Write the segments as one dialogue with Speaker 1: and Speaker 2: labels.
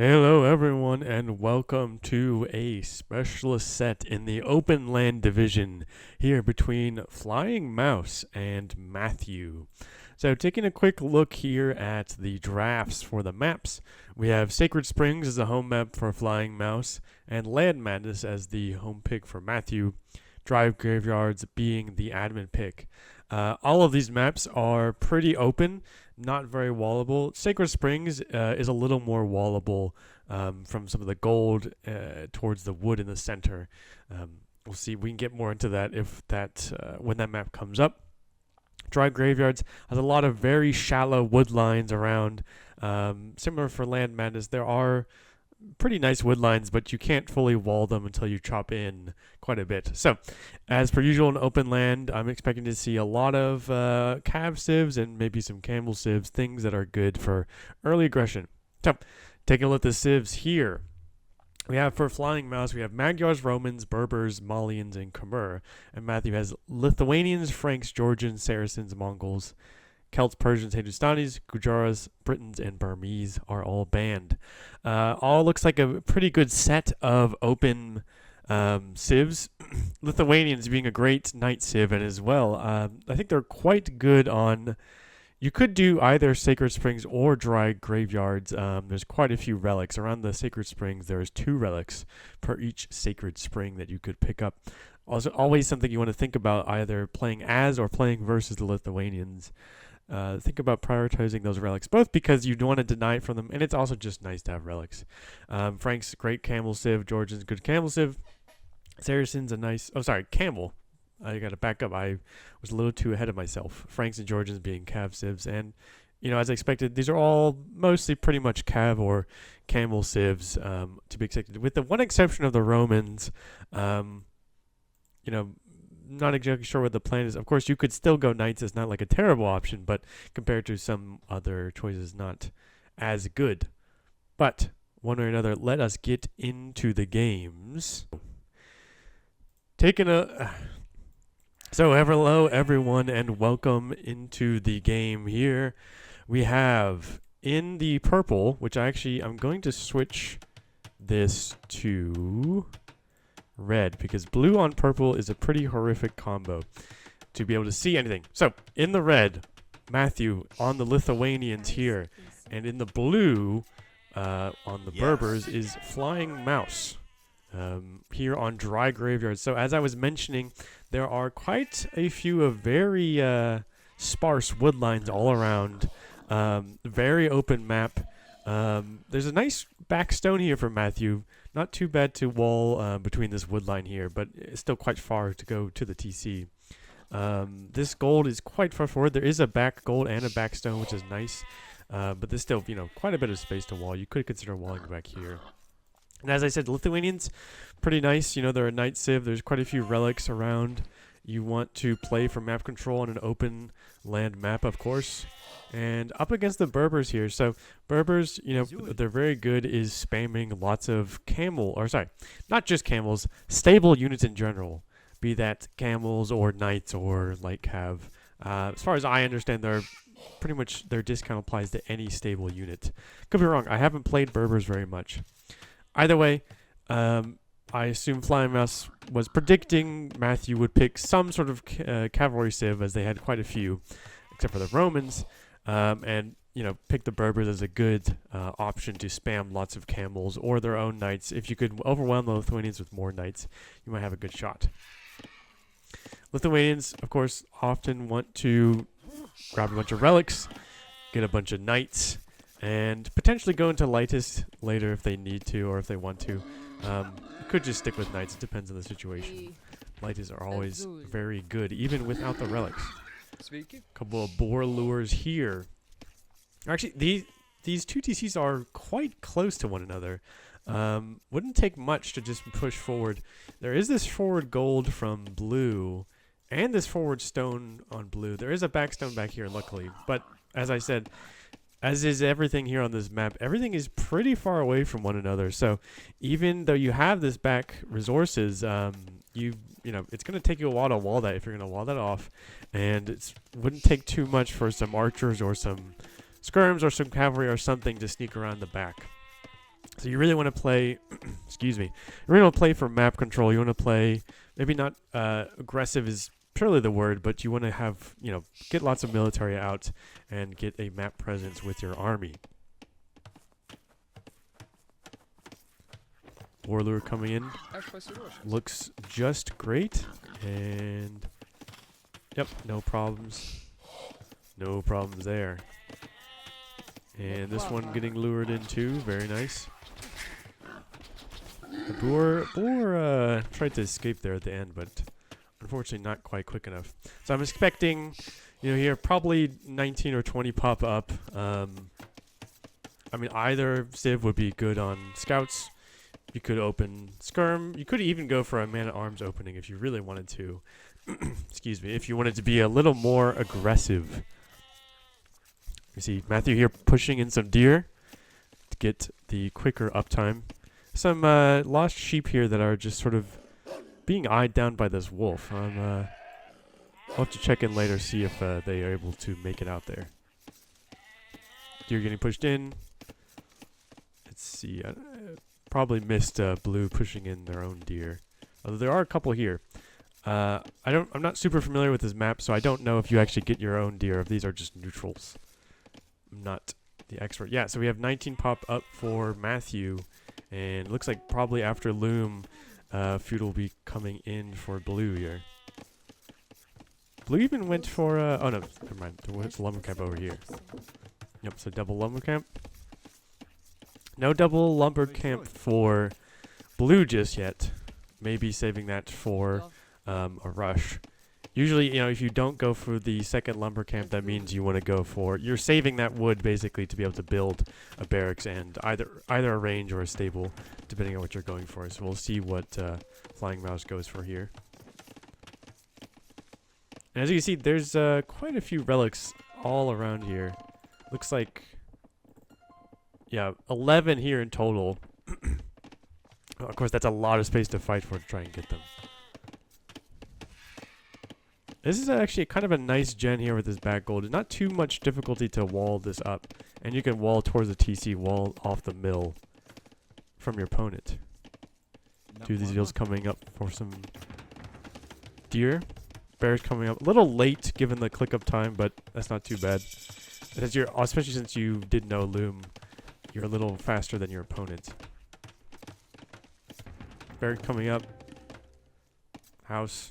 Speaker 1: Hello, everyone, and welcome to a specialist set in the open land division here between Flying Mouse and Matthew. So, taking a quick look here at the drafts for the maps, we have Sacred Springs as the home map for Flying Mouse, and Land Madness as the home pick for Matthew, Drive Graveyards being the admin pick. All of these maps are pretty open, not very wallable. Sacred Springs is a little more wallable from some of the gold towards the wood in the center. We'll see. We can get more into that when that map comes up. Drive Graveyards has a lot of very shallow wood lines around. Similar for Land Madness, there are pretty nice wood lines, but you can't fully wall them until you chop in quite a bit. So, as per usual in open land, I'm expecting to see a lot of cav civs and maybe some camel civs, things that are good for early aggression. So, taking a look at the civs here. We have for Flying Mouse, we have Magyars, Romans, Berbers, Malians, and Khmer. And Matthew has Lithuanians, Franks, Georgians, Saracens, Mongols, Celts, Persians, Hindustanis, Gujaras, Britons, and Burmese are all banned. All looks like a pretty good set of open civs. Lithuanians being a great knight civ, and as well, I think they're quite good on. You could do either Sacred Springs or Dry Graveyards. There's quite a few relics. Around the Sacred Springs, there's 2 relics per each Sacred Spring that you could pick up. Also, always something you want to think about either playing as or playing versus the Lithuanians. Think about prioritizing those relics, both because you don't want to deny it from them, and it's also just nice to have relics. Frank's great camel civ, Georgian's good camel civ, Saracen's a nice. Oh, sorry, camel. I got to back up. I was a little too ahead of myself. Franks and Georgians being cav civs, and as I expected, these are all mostly pretty much cav or camel civs to be expected, with the one exception of the Romans. Not exactly sure what the plan is. Of course, you could still go knights. It's not like a terrible option, but compared to some other choices, not as good. But one way or another, let us get into the games. Hello everyone, and welcome into the game here. We have in the purple, which I'm going to switch this to red, because blue on purple is a pretty horrific combo to be able to see anything. So in the red, Matthew on the Lithuanians here, and in the blue on the Berbers is Flying Mouse here on Dry Graveyards. So as I was mentioning, there are quite a few of very sparse wood lines all around. Very open map. There's a nice back stone here for Matthew. Not too bad to wall between this wood line here, but it's still quite far to go to the TC. This gold is quite far forward. There is a back gold and a back stone, which is nice. But there's still, quite a bit of space to wall. You could consider walling back here. And as I said, Lithuanians, pretty nice. They're a knight civ. There's quite a few relics around. You want to play for map control on an open land map, of course. And up against the Berbers here. So Berbers, they're very good is spamming lots of not just camels, stable units in general. Be that camels or knights or light cav. As far as I understand, pretty much their discount applies to any stable unit. Could be wrong. I haven't played Berbers very much. Either way, I assume Flying Mouse was predicting Matthew would pick some sort of cavalry civ, as they had quite a few, except for the Romans. And pick the Berbers as a good option to spam lots of camels or their own knights. If you could overwhelm the Lithuanians with more knights, you might have a good shot. Lithuanians, of course, often want to grab a bunch of relics, get a bunch of knights, and potentially go into lightest later if they need to or if they want to. You could just stick with knights. It depends on the situation. Lightest are always very good, even without the relics. Couple of boar lures here. Actually, these 2 TCs are quite close to one another. Wouldn't take much to just push forward. There is this forward gold from blue and this forward stone on blue. There is a back stone back here, luckily. But as I said, as is everything here on this map, everything is pretty far away from one another. So even though you have this back resources, it's going to take you a while to wall that if you're going to wall that off. And it wouldn't take too much for some archers or some skirms or some cavalry or something to sneak around the back. So you really want to play, excuse me, you really want to play for map control. You want to play, maybe not aggressive is purely the word, but you want to have, get lots of military out and get a map presence with your army. Warlord coming in. Looks just great. And, yep, no problems. No problems there. And this one getting lured in too. Very nice. The boar tried to escape there at the end, but unfortunately not quite quick enough. So I'm expecting, here probably 19 or 20 pop up. I mean, either Civ would be good on scouts. You could open skirm. You could even go for a man-at-arms opening if you really wanted to. Excuse me. If you wanted to be a little more aggressive. You see Matthew here pushing in some deer to get the quicker uptime. Some lost sheep here that are just sort of being eyed down by this wolf. I'll have to check in later, see if they are able to make it out there. Deer getting pushed in. Let's see. I probably missed blue pushing in their own deer. Although there are a couple here. I'm not super familiar with this map, so I don't know if you actually get your own deer, if these are just neutrals. I'm not the expert. Yeah, so we have 19 pop up for Matthew. And it looks like probably after Loom, Feud will be coming in for blue here. Blue even went for, oh no, never mind. It's lumber camp over here. Yep, so double lumber camp. No double lumber camp for blue just yet. Maybe saving that for a rush. Usually, if you don't go for the second lumber camp, that means you want to go for... You're saving that wood, basically, to be able to build a barracks and either a range or a stable, depending on what you're going for. So we'll see what FlyingMouse goes for here. And as you can see, there's quite a few relics all around here. Looks like... Yeah, 11 here in total. Of course, that's a lot of space to fight for to try and get them. This is actually kind of a nice gen here with this back gold. It's not too much difficulty to wall this up. And you can wall towards the TC, wall off the mill from your opponent. Two of these deals coming up for some deer. Bears coming up. A little late given the click up time, but that's not too bad. Especially since you did know Loom, you're a little faster than your opponent. Bear coming up. House.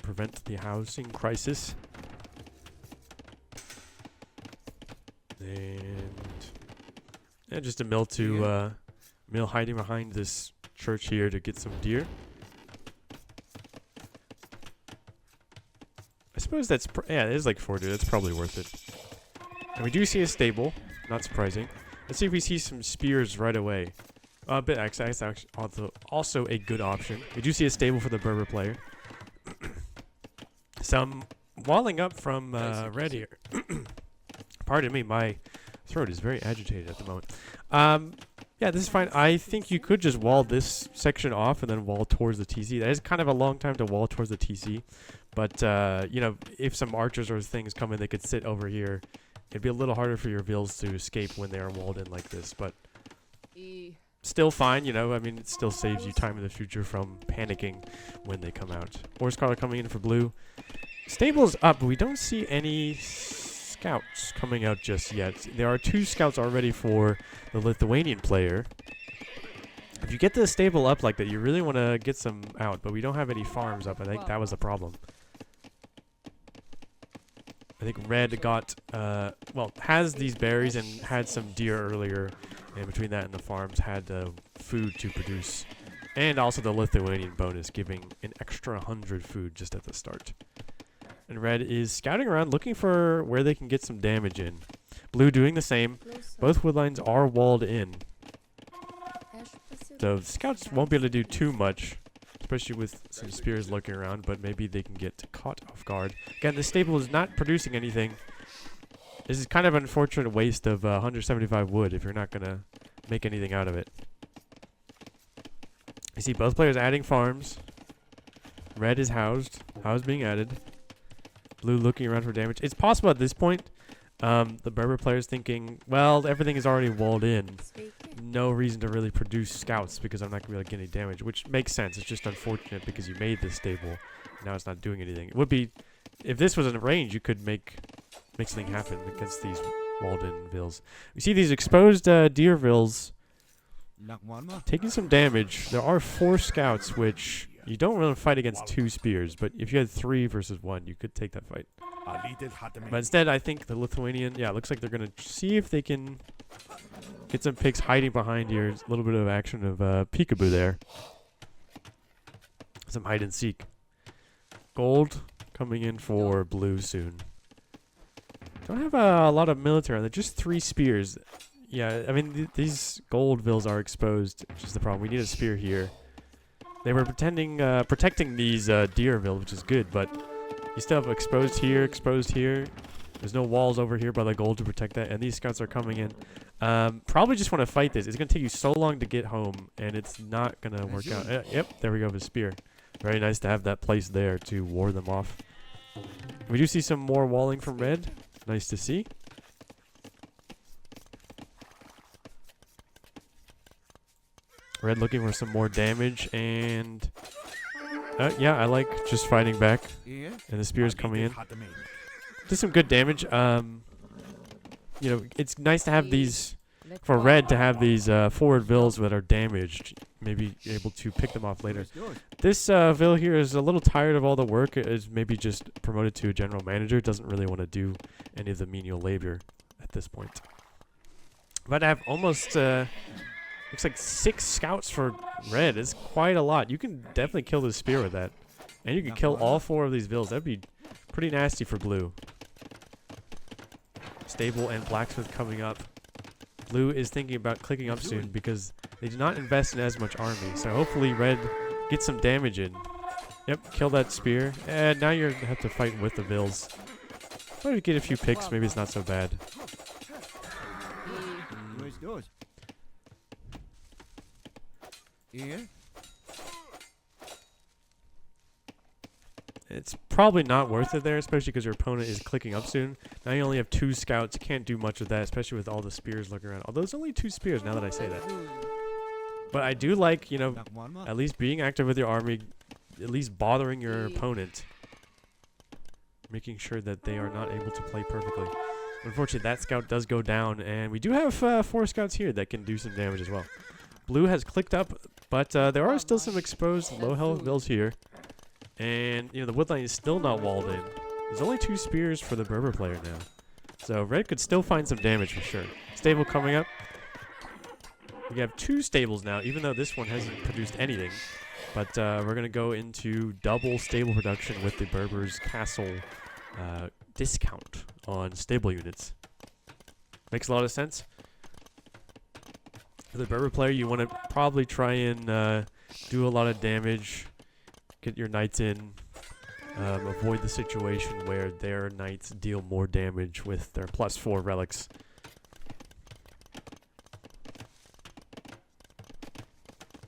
Speaker 1: Prevent the housing crisis. And just a mill to mill hiding behind this church here to get some deer. I suppose that's it is like 4 deer. That's probably worth it. And we do see a stable, not surprising. Let's see if we see some spears right away. But actually, that's also a good option. We do see a stable for the Berber player. Some walling up from red here. Pardon me, my throat is very agitated at the moment. Yeah, this is fine. I think you could just wall this section off and then wall towards the TC. That is kind of a long time to wall towards the TC. But, if some archers or things come in, they could sit over here. It'd be a little harder for your vills to escape when they are walled in like this. But still fine, I mean, it still saves you time in the future from panicking when they come out. Horse collar coming in for blue. Stable's up, but we don't see any scouts coming out just yet. There are 2 scouts already for the Lithuanian player. If you get the stable up like that, you really want to get some out, but we don't have any farms up. I think that was the problem. I think Red got, has these berries and had some deer earlier. And between that and the farms, had food to produce. And also the Lithuanian bonus, giving an extra 100 food just at the start. And Red is scouting around, looking for where they can get some damage in. Blue doing the same. Both woodlines are walled in. So scouts won't be able to do too much, especially with some spears lurking around, but maybe they can get caught off guard. Again, this stable is not producing anything. This is kind of an unfortunate waste of 175 wood if you're not going to make anything out of it. You see both players adding farms. Red is housed. House being added. Blue looking around for damage. It's possible at this point The Berber player's thinking, well, everything is already walled in. No reason to really produce scouts because I'm not going to be able to get any damage, which makes sense. It's just unfortunate because you made this stable. Now it's not doing anything. It would be, if this was in range, you could make something happen against these walled in vills. We see these exposed deer vills taking some damage. There are 4 scouts, which you don't really fight against 2 spears, but if you had 3 versus 1, you could take that fight. But instead, I think the Lithuanian, yeah, it looks like they're going to see if they can get some pigs hiding behind here. A little bit of action of peekaboo there. Some hide and seek. Gold coming in for blue soon. Don't have a lot of military. They're just 3 spears. Yeah, I mean, these gold vills are exposed, which is the problem. We need a spear here. They were protecting these deer vills, which is good, but you still have exposed here, exposed here. There's no walls over here by the gold to protect that, and these scouts are coming in. Probably just want to fight this. It's going to take you so long to get home, and it's not going to work out. Yep, there we go, the spear. Very nice to have that place there to ward them off. We do see some more walling from red. Nice to see. Red looking for some more damage, and yeah, I like just fighting back. And the spear's coming in. Did some good damage. You know, it's nice to have these, for red to have these forward vills that are damaged. Maybe able to pick them off later. This vill here is a little tired of all the work. It is maybe just promoted to a general manager. Doesn't really want to do any of the menial labor at this point. But I have almost, looks like 6 scouts for red. It's quite a lot. You can definitely kill this spear with that. And you can kill all 4 of these vills. That'd be pretty nasty for blue. Stable and blacksmith coming up. Blue is thinking about clicking up soon because they do not invest in as much army. So hopefully red gets some damage in. Yep, kill that spear. And now you're going to have to fight with the vills. Maybe get a few picks. Maybe it's not so bad. It's probably not worth it there, especially because your opponent is clicking up soon. Now you only have 2 scouts. You can't do much with that, especially with all the spears looking around. Although it's only 2 spears now that I say that. But I do like, you know, at least being active with your army, at least bothering your opponent. Making sure that they are not able to play perfectly. Unfortunately, that scout does go down, and we do have 4 scouts here that can do some damage as well. Blue has clicked up, but there are still some exposed low health vills here. And, you know, the woodline is still not walled in. There's only 2 spears for the Berber player now. So red could still find some damage for sure. Stable coming up. We have 2 stables now, even though this one hasn't produced anything. But we're going to go into double stable production with the Berber's castle discount on stable units. Makes a lot of sense. For the Berber player, you want to probably try and do a lot of damage. Get your knights in. Avoid the situation where their knights deal more damage with their +4 relics.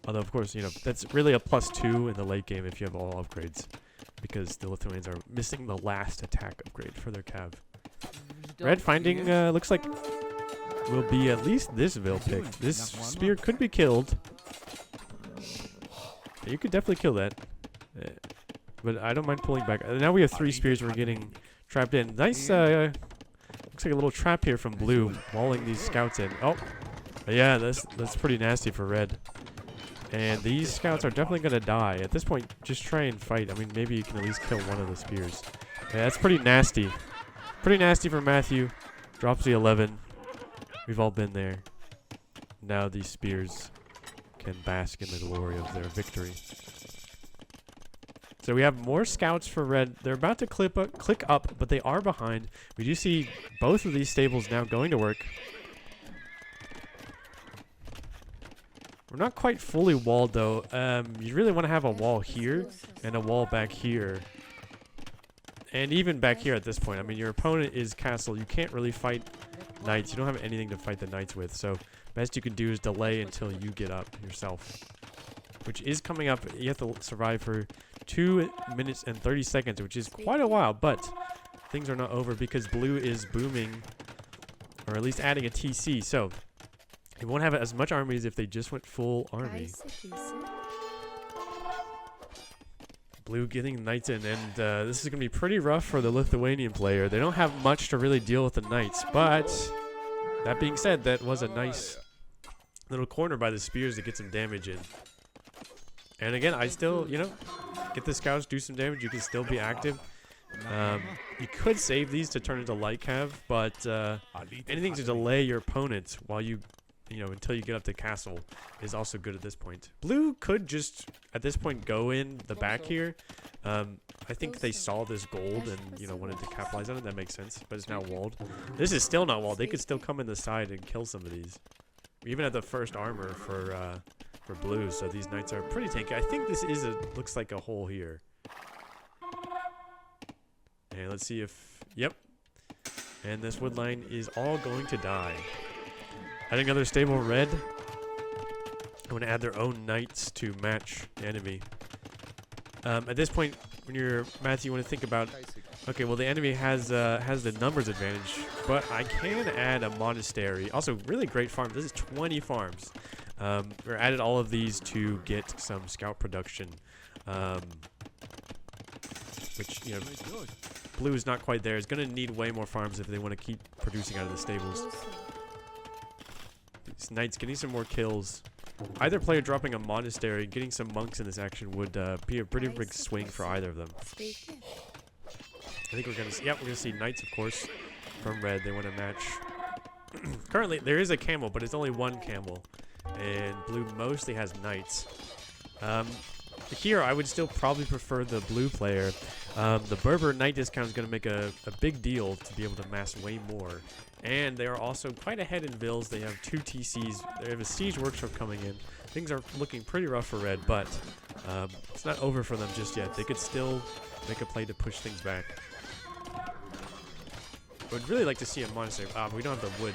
Speaker 1: Although, of course, you know, that's really a +2 in the late game if you have all upgrades. Because the Lithuanians are missing the last attack upgrade for their cav. Red finding, looks like, will be at least this Vil picked. This spear could be killed. Yeah, you could definitely kill that. But I don't mind pulling back. Now we have 3 spears. We're getting trapped in. Nice, looks like a little trap here from blue, walling these scouts in. Oh, yeah, that's pretty nasty for red. And these scouts are definitely going to die. At this point, just try and fight. I mean, maybe you can at least kill one of the spears. Yeah, that's pretty nasty. Pretty nasty for Matthew. Drops the 11. We've all been there. Now these spears can bask in the glory of their victory. So we have more scouts for red. They're about to click up, but they are behind. We do see both of these stables now going to work. We're not quite fully walled, though. You really want to have a wall here and a wall back here. And even back here at this point. I mean, your opponent is castle. You can't really fight knights. You don't have anything to fight the knights with. So best you can do is delay until you get up yourself. Which is coming up. You have to survive for 2 minutes and 30 seconds, which is quite a while. But things are not over because blue is booming or at least adding a TC. So they won't have as much army as if they just went full army. Blue getting knights in, and this is going to be pretty rough for the Lithuanian player. They don't have much to really deal with the knights, but that being said, that was a nice little corner by the spears to get some damage in. And again, I still, you know, get the scouts, do some damage. You can still be active. You could save these to turn into light cav, but anything to delay your opponents while you know, until you get up to castle is also good at this point. Blue could just, at this point, go in the back here. I think they saw this gold and, you know, wanted to capitalize on it. That makes sense, but it's now walled. This is still not walled. They could still come in the side and kill some of these. We even had the first armor for blue, so these knights are pretty tanky. I think this is looks like a hole here. And let's see if, yep. And this wood line is all going to die. Adding another stable red. I'm going to add their own knights to match the enemy. At this point, when you're Matthew, you want to think about, okay, well the enemy has the numbers advantage, but I can add a monastery. Also, really great farm. This is 20 farms. We added all of these to get some scout production, which, you know, blue is not quite there. It's going to need way more farms if they want to keep producing out of the stables. These knights getting some more kills. Either player dropping a monastery, getting some monks in this action would be a pretty big swing for either of them. I think we're going to see, yep, we're going to see knights, of course, from red. They want to match. Currently, there is a camel, but it's only one camel. And blue mostly has knights. Here, I would still probably prefer the blue player. The Berber knight discount is going to make a big deal to be able to mass way more. And they are also quite ahead in vills. They have 2 TCs. They have a siege workshop coming in. Things are looking pretty rough for red, but it's not over for them just yet. They could still make a play to push things back. I would really like to see a monastery. We don't have the wood.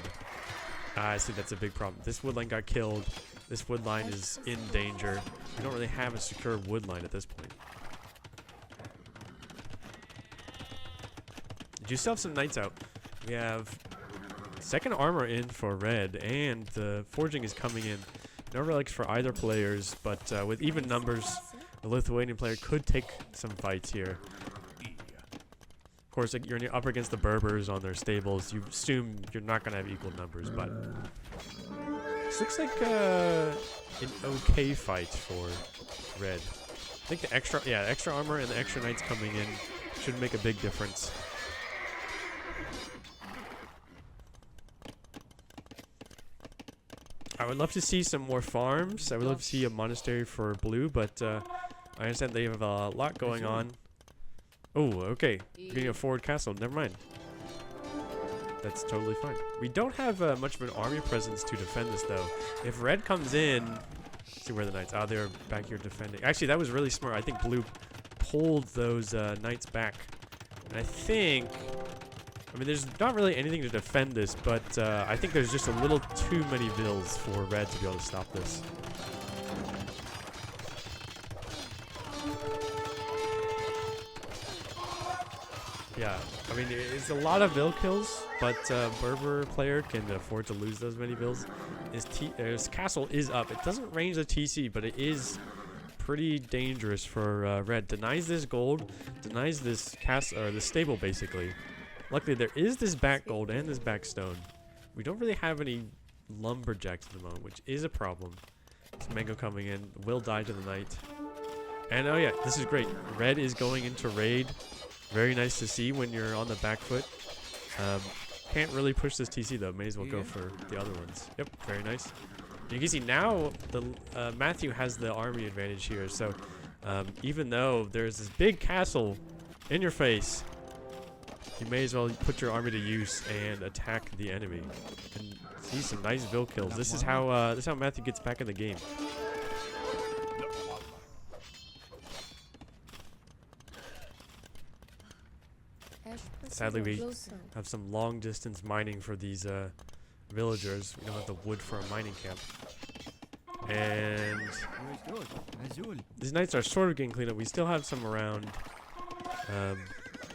Speaker 1: I see that's a big problem. This wood line got killed. This wood line is in danger. We don't really have a secure wood line at this point. Did you still have some knights out? We have second armor in for red, and the forging is coming in. No relics for either players, but with even numbers, the Lithuanian player could take some fights here. Of course, like, you're up against the Berbers on their stables. You assume you're not going to have equal numbers, but this looks like an okay fight for red. I think the extra armor and the extra knights coming in should make a big difference. I would love to see some more farms. I would love to see a monastery for blue, but I understand they have a lot going on. Oh, okay. Getting a forward castle. Never mind. That's totally fine. We don't have much of an army presence to defend this, though. If red comes in... Let's see where the knights... they're back here defending. Actually, that was really smart. I think blue pulled those knights back. And I think... I mean, there's not really anything to defend this, but I think there's just a little too many vills for red to be able to stop this. Yeah, I mean, it's a lot of vill kills, but Berber player can afford to lose those many vills. His castle is up. It doesn't range the TC, but it is pretty dangerous for red. Denies this gold, denies this castle, or the stable, basically. Luckily, there is this back gold and this back stone. We don't really have any lumberjacks at the moment, which is a problem. This mango coming in will die to the knight. And oh yeah, this is great. Red is going into raid. Very nice to see when you're on the back foot. Can't really push this TC though. May as well go for the other ones. Yep, very nice. You can see now the Matthew has the army advantage here. So even though there's this big castle in your face, you may as well put your army to use and attack the enemy. And see some nice vill kills. This is how Matthew gets back in the game. Sadly, we have some long distance mining for these villagers. We don't have the wood for a mining camp. And these knights are sort of getting cleaned up. We still have some around.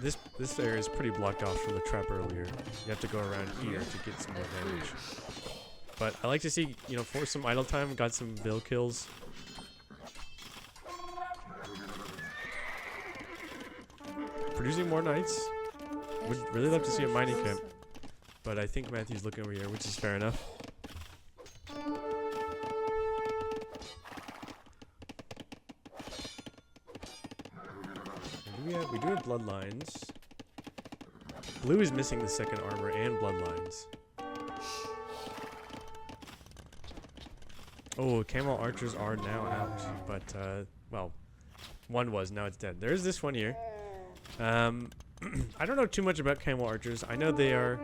Speaker 1: this area is pretty blocked off from the trap earlier. You have to go around here to get some more damage. But I like to see, you know, for some idle time, got some bill kills. Producing more knights. Would really love to see a mining camp. But I think Matthew's looking over here, which is fair enough. We do have bloodlines. Blue is missing the second armor and bloodlines. Oh, camel archers are now out, but well, one was, now it's dead. There's this one here. I don't know too much about camel archers. I know they are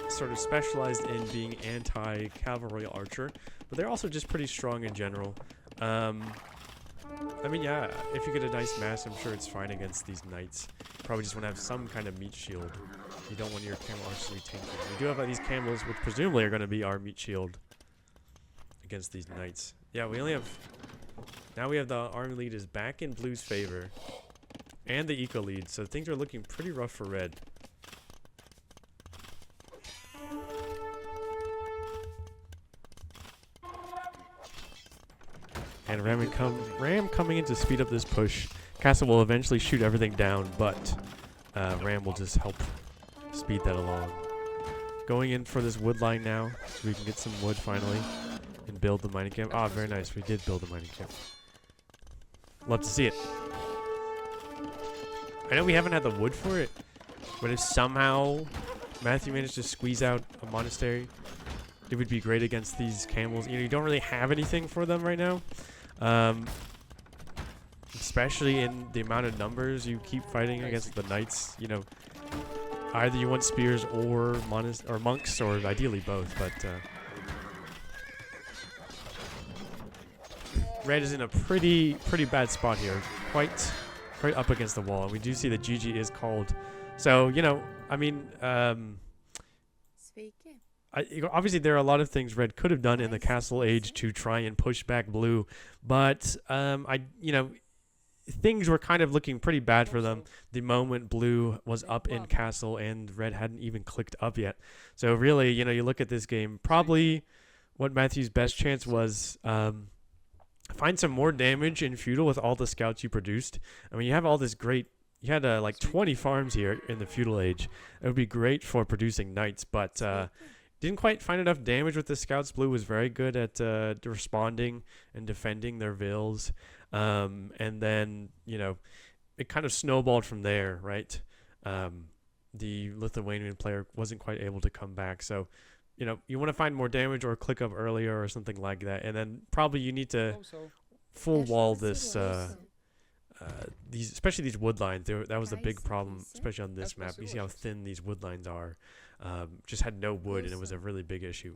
Speaker 1: sort of specialized in being anti-cavalry archer, but they're also just pretty strong in general. I mean, yeah, if you get a nice mass, I'm sure it's fine against these knights. Probably just want to have some kind of meat shield. You don't want your camel archers to be tainted. We do have these camels, which presumably are going to be our meat shield against these knights. Yeah, we only have... Now we have the army lead is back in blue's favor. And the eco lead, so things are looking pretty rough for red. And Ram coming in to speed up this push. Castle will eventually shoot everything down, but Ram will just help speed that along. Going in for this wood line now, so we can get some wood finally and build the mining camp. Ah, very nice. We did build the mining camp. Love to see it. I know we haven't had the wood for it, but if somehow Matthew managed to squeeze out a monastery, it would be great against these camels. You know, you don't really have anything for them right now. Especially in the amount of numbers you keep fighting against the knights. You know, either you want spears or monks, or ideally both. But red is in a pretty bad spot here. Quite up against the wall. We do see that GG is called. So, you know, I mean, obviously there are a lot of things red could have done in the castle age to try and push back blue, but you know, things were kind of looking pretty bad for them the moment blue was up in castle and red hadn't even clicked up yet. So really, you know, you look at this game, probably what Matthew's best chance was find some more damage in feudal with all the scouts you produced. I mean, you have all this great... You had like 20 farms here in the feudal age. It would be great for producing knights, but didn't quite find enough damage with the scouts. Blue was very good at responding and defending their vills. And then, you know, it kind of snowballed from there, right? The Lithuanian player wasn't quite able to come back. So, you know, you want to find more damage or click up earlier or something like that. And then probably you need to full wall this... especially these wood lines, that was the big problem, especially on this map. You see how thin these wood lines are. Just had no wood, and it was a really big issue.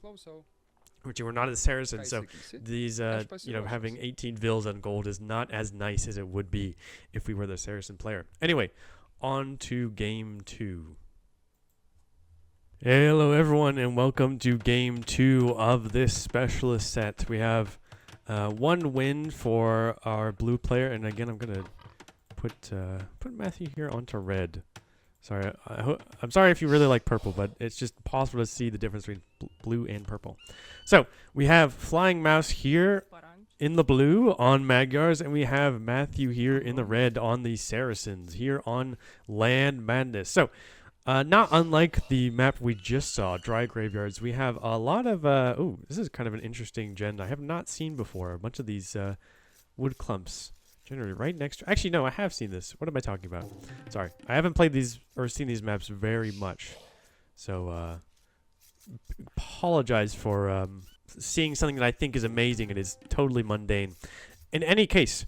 Speaker 1: Which we're not at Saracen, so these, you know, having 18 vills on gold is not as nice as it would be if we were the Saracen player. Anyway, on to game 2. Hello, everyone, and welcome to game 2 of this specialist set. We have one win for our blue player, and again, I'm gonna put Matthew here onto red. Sorry, I'm sorry if you really like purple, but it's just possible to see the difference between blue and purple. So we have FlyingMouse here in the blue on Magyars, and we have Matthew here in the red on the Saracens here on Land Madness. So not unlike the map we just saw, Dry Graveyards, we have a lot of... oh, this is kind of an interesting gen I have not seen before. A bunch of these wood clumps generally right next to... Actually, no, I have seen this. What am I talking about? Sorry. I haven't played these or seen these maps very much. So, apologize for seeing something that I think is amazing and is totally mundane. In any case...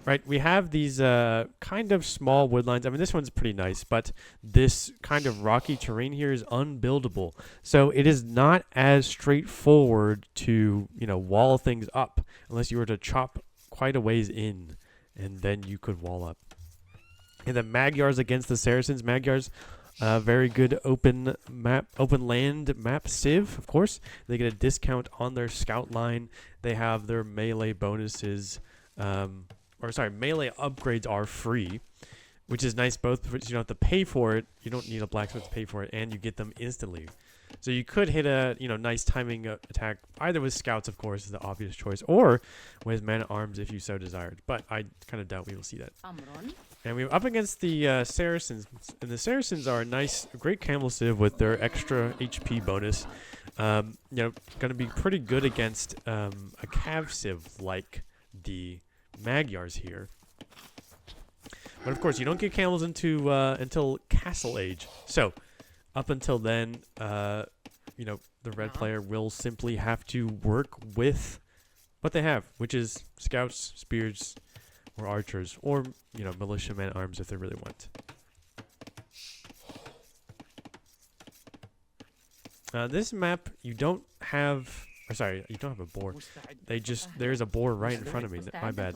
Speaker 1: Right, we have these kind of small wood lines. I mean, this one's pretty nice, but this kind of rocky terrain here is unbuildable. So it is not as straightforward to, you know, wall things up unless you were to chop quite a ways in, and then you could wall up. And the Magyars against the Saracens. Magyars, very good open land map civ, of course. They get a discount on their scout line. They have their melee bonuses. Melee upgrades are free. which is nice both because you don't have to pay for it. You don't need a blacksmith to pay for it, and you get them instantly. So you could hit a nice timing attack either with scouts, of course, is the obvious choice, or with man-at-arms if you so desired. But I kind of doubt we will see that. And we're up against the Saracens, and the Saracens are a nice, great camel civ with their extra HP bonus. Going to be pretty good against a cav civ like the Magyars here. But of course, you don't get camels until Castle Age. So up until then, the red player will simply have to work with what they have, which is scouts, spears, or archers, or militia man-at-arms if they really want. This map, you don't have a boar. There's a boar right in front of me. My bad.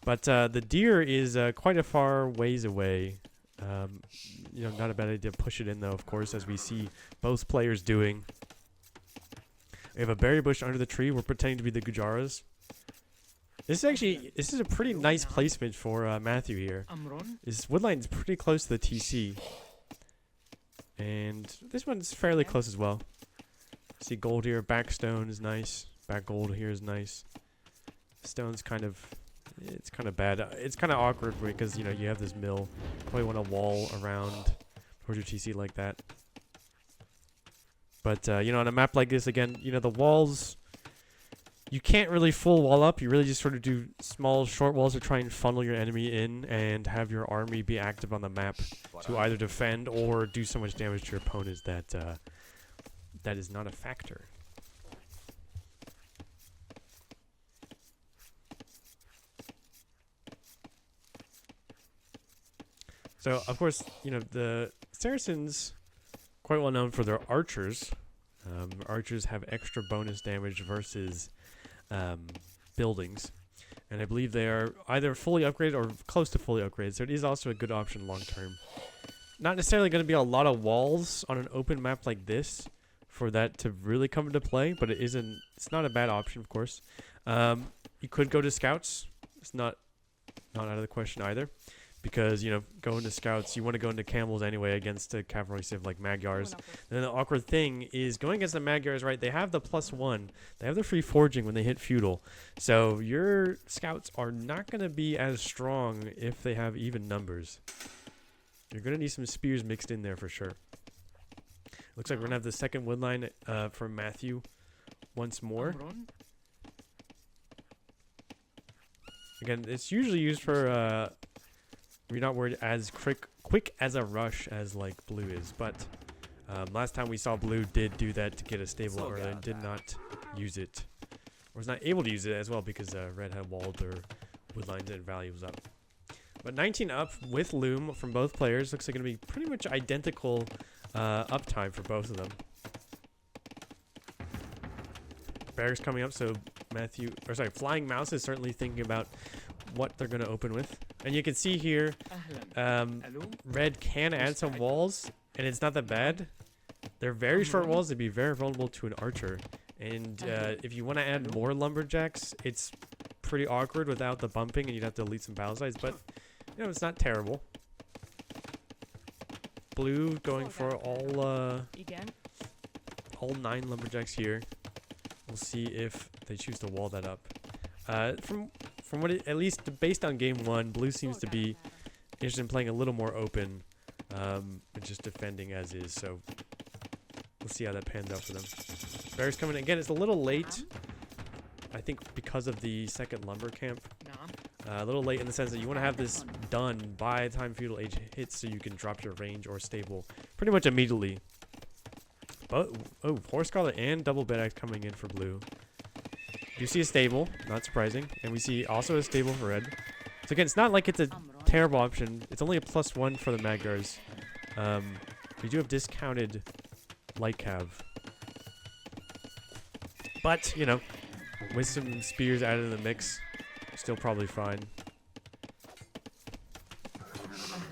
Speaker 1: But the deer is quite a far ways away. Not a bad idea to push it in though, of course, as we see both players doing. We have a berry bush under the tree. We're pretending to be the Gujaras. This is a pretty nice placement for Matthew here. This woodline's pretty close to the TC. And this one's fairly close as well. See gold here. Back stone is nice. Back gold here is nice. Stone's kind of bad. It's kind of awkward because, you have this mill. Probably want to wall around towards your TC like that. But, on a map like this, again, the walls, you can't really full wall up. You really just sort of do small, short walls to try and funnel your enemy in and have your army be active on the map to either defend or do so much damage to your opponents that that is not a factor. So, of course, the Saracens, quite well known for their archers. Archers have extra bonus damage versus buildings. And I believe they are either fully upgraded or close to fully upgraded. So it is also a good option long term. Not necessarily going to be a lot of walls on an open map like this for that to really come into play. But it's not a bad option, of course. You could go to scouts. It's not out of the question either. Because, going to scouts, you want to go into camels anyway against a cavalry civ like Magyars. And then the awkward thing is going against the Magyars, right? They have the +1. They have the free forging when they hit feudal. So your scouts are not going to be as strong if they have even numbers. You're going to need some spears mixed in there for sure. Looks like we're going to have the second woodline from Matthew once more. Again, it's usually used for... We're not worried as quick as a rush as like blue is, but last time we saw blue did do that to get a stable early and did not use it, or was not able to use it as well because red had walled their woodlines and values up. But 19 up with loom from both players looks like going to be pretty much identical uptime for both of them. Bear's coming up, so FlyingMouse is certainly thinking about what they're going to open with. And you can see here, red can add some walls, and it's not that bad. They're very short walls. They'd be very vulnerable to an archer. And if you want to add more lumberjacks, it's pretty awkward without the bumping, and you'd have to delete some battle sides. But, it's not terrible. Blue going for all 9 lumberjacks here. We'll see if they choose to wall that up. From what at least based on game 1, blue seems to be interested in playing a little more open, and just defending as is. So we'll see how that pans out for them. Bear's coming in. Again. It's a little late, I think, because of the second lumber camp. A little late in the sense that you want to have this done by the time feudal age hits, so you can drop your range or stable pretty much immediately. But horse collar and double bed axe coming in for blue. You see a stable, not surprising, and we see also a stable for red. So again, it's not like it's a terrible option. It's only a +1 for the Magyars. We do have discounted light cav, but with some spears added in the mix, still probably fine.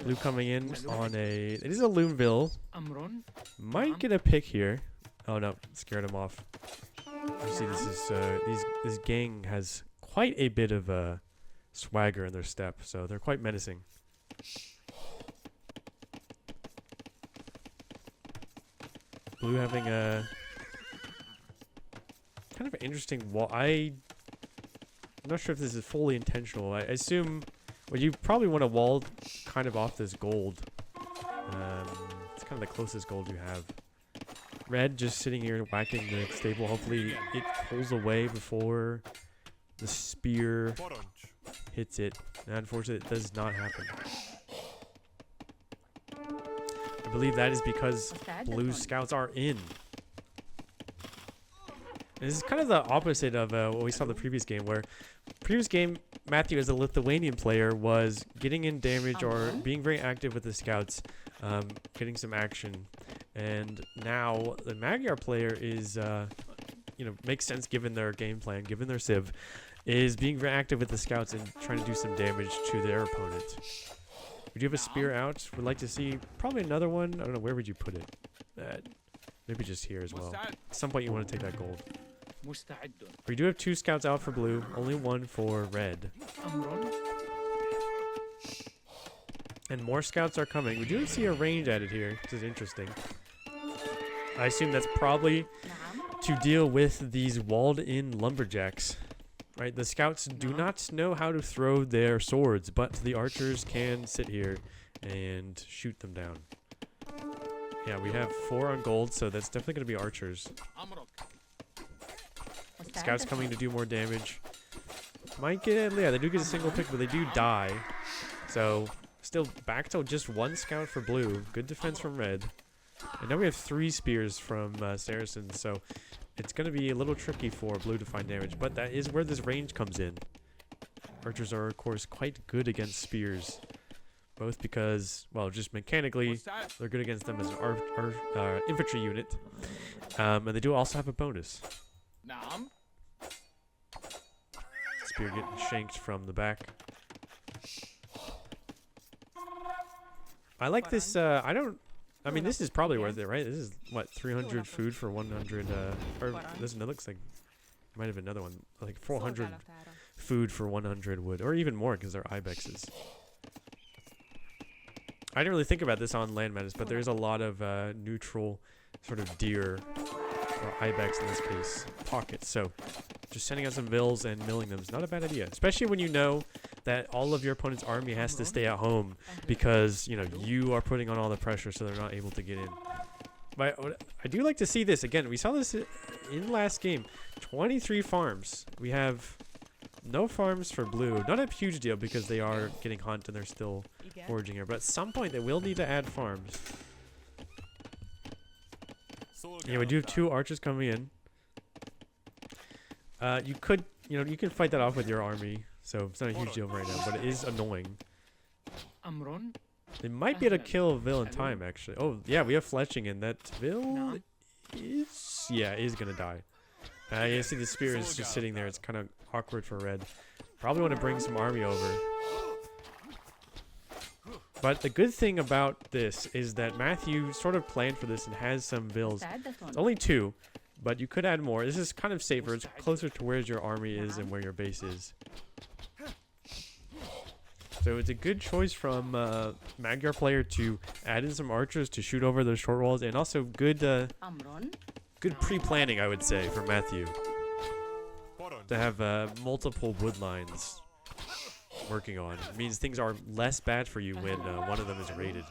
Speaker 1: Blue coming in on it is a Loomville. Might get a pick here. Oh no, scared him off. You see, this gang has quite a bit of swagger in their step, so they're quite menacing. Blue having a kind of an interesting wall. I'm not sure if this is fully intentional. I assume, well, you probably want to wall kind of off this gold. It's kind of the closest gold you have. Red just sitting here whacking the stable. Hopefully it pulls away before the spear hits it. And unfortunately, it does not happen. I believe that is because blue scouts are in. And this is kind of the opposite of what we saw in the previous game, where previous game, Matthew as a Lithuanian player was getting in damage or being very active with the scouts, getting some action. And now the Magyar player is, you know, makes sense given their game plan, given their civ, is being very active with the scouts and trying to do some damage to their opponent. We do have a spear out. Would like to see probably another one. I don't know, where would you put it? Maybe just here as well. At some point you want to take that gold. We do have 2 scouts out for blue, only 1 for red. And more scouts are coming. We do see a range added here, which is interesting. I assume that's probably to deal with these walled-in lumberjacks. Right, the scouts do not know how to throw their swords, but the archers can sit here and shoot them down. Yeah, we have 4 on gold, so that's definitely going to be archers. Scouts coming to do more damage. Might get, yeah, they do get a single pick, but they do die. So, still back to just 1 scout for blue. Good defense from red. And now we have 3 spears from Saracens, so it's going to be a little tricky for blue to find damage. But that is where this range comes in. Archers are, of course, quite good against spears. Both because, well, just mechanically, they're good against them as an infantry unit. And they do also have a bonus. Spear getting shanked from the back. I like this, I mean, this is probably worth it, right? This is, what, 300 food for 100, or this looks like, might have another one, like 400 food for 100 wood, or even more because they're ibexes. I didn't really think about this on Land Madness, but there's a lot of neutral sort of deer, or ibex in this case, pockets. So just sending out some vills and milling them is not a bad idea, especially when you know that all of your opponent's army has to stay at home because, you know, you are putting on all the pressure so they're not able to get in. But I do like to see this. Again, we saw this in last game. 23 farms. We have no farms for blue. Not a huge deal because they are getting hunt and they're still foraging here. But at some point, they will need to add farms. Yeah, we do have 2 archers coming in. You could, you know, you can fight that off with your army. So it's not a huge deal right now, but it is annoying. They might be able to kill a vill in time, actually. Oh, yeah, we have fletching, and that vill is, yeah, is going to die. You see the spear is just sitting there. It's kind of awkward for red. Probably want to bring some army over. But the good thing about this is that Matthew sort of planned for this and has some vills. It's only 2, but you could add more. This is kind of safer. It's closer to where your army is and where your base is. So it's a good choice from Magyar player to add in some archers to shoot over those short walls, and also good good pre-planning, I would say, for Matthew. To have multiple wood lines working on. It means things are less bad for you when one of them is raided.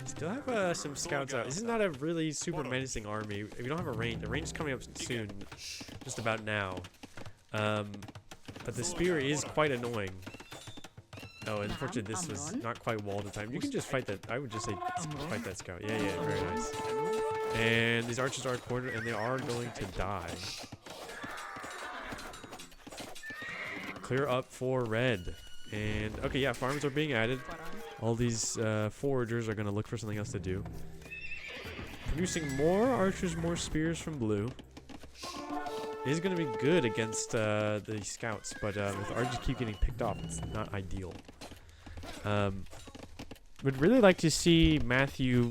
Speaker 1: Still have some scouts out. This is not a really super menacing army. If you don't have a range, the range is coming up soon, just about now. But the spear is quite annoying. Oh, unfortunately, this was not quite walled in time. You can just fight that. I would just say fight that scout. Yeah, yeah, very nice. And these archers are cornered, and they are going to die. Clear up for red. And, okay, yeah, farms are being added. All these foragers are going to look for something else to do. Producing more archers, more spears from blue. It is going to be good against the scouts, but if the archers keep getting picked off, it's not ideal. Would really like to see Matthew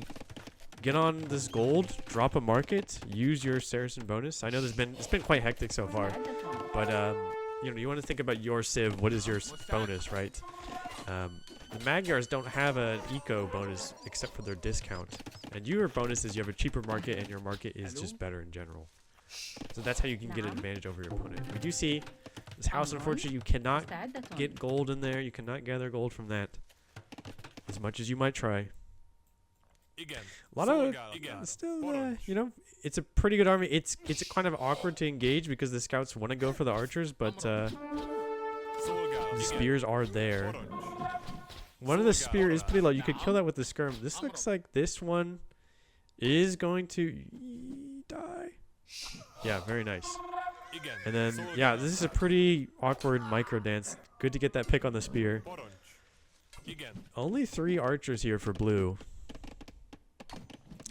Speaker 1: get on this gold, drop a market, use your Saracen bonus. I know it's been quite hectic so far, but you want to think about your civ. What is your bonus, right? The Magyars don't have an eco bonus except for their discount. And your bonus is you have a cheaper market and your market is just better in general. So that's how you can get an advantage over your opponent. We do see this house, unfortunately, you cannot get gold in there. You cannot gather gold from that. As much as you might try. A lot of, still, it's a pretty good army. It's kind of awkward to engage because the scouts want to go for the archers, but the spears are there. One of the spear is pretty low. You could kill that with the skirm. This looks like this one is going to die. Yeah, very nice. And then, yeah, this is a pretty awkward micro dance. Good to get that pick on the spear. Only 3 archers here for blue.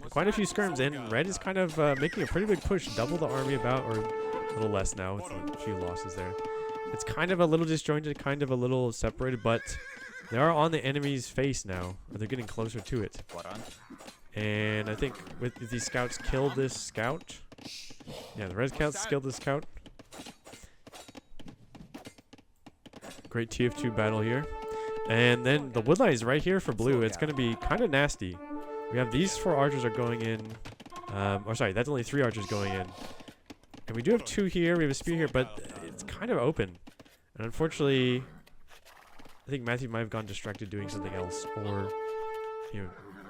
Speaker 1: Quite a few skirms, and red is kind of making a pretty big push. Double the army about, or a little less now with a few losses there. It's kind of a little disjointed, kind of a little separated, but they are on the enemy's face now, or they're getting closer to it. And I think if these scouts kill this scout, yeah, the red scouts killed this scout. Great TF2 battle here. And then the woodline is right here for blue. It's going to be kind of nasty. We have these 4 archers are going in. Or sorry, that's only 3 archers going in. And we do have 2 here. We have a spear here, but it's kind of open. And unfortunately, I think Matthew might have gone distracted doing something else. Or,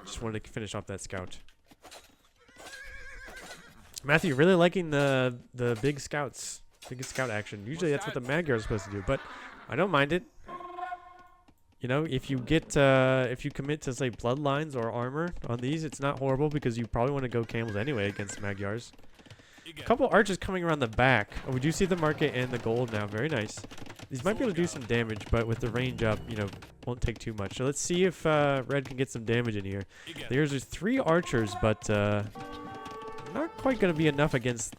Speaker 1: just wanted to finish off that scout. Matthew, really liking the big scouts. Big scout action. Usually that's what the Magyar is supposed to do, but I don't mind it. If you commit to, say, bloodlines or armor on these, it's not horrible because you probably want to go camels anyway against Magyars. A couple archers coming around the back. Oh, we do see the market and the gold now. Very nice. These might be able to do some damage, but with the range up, won't take too much. So let's see if red can get some damage in here. There's 3 archers, but not quite going to be enough against,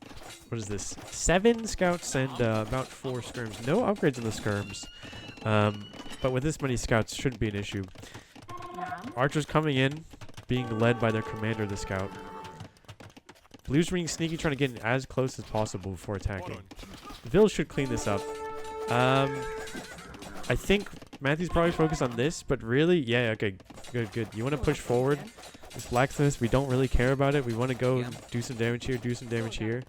Speaker 1: what is this? 7 scouts and about 4 skirms. No upgrades in the skirms. But with this many scouts, shouldn't be an issue. Archers coming in, being led by their commander, the scout. Blue's being sneaky, trying to get in as close as possible before attacking. The village should clean this up. I think Matthew's probably focused on this, but really, yeah, okay, good. You want to push forward. This blacksmith, we don't really care about it. We want to go and do some damage here,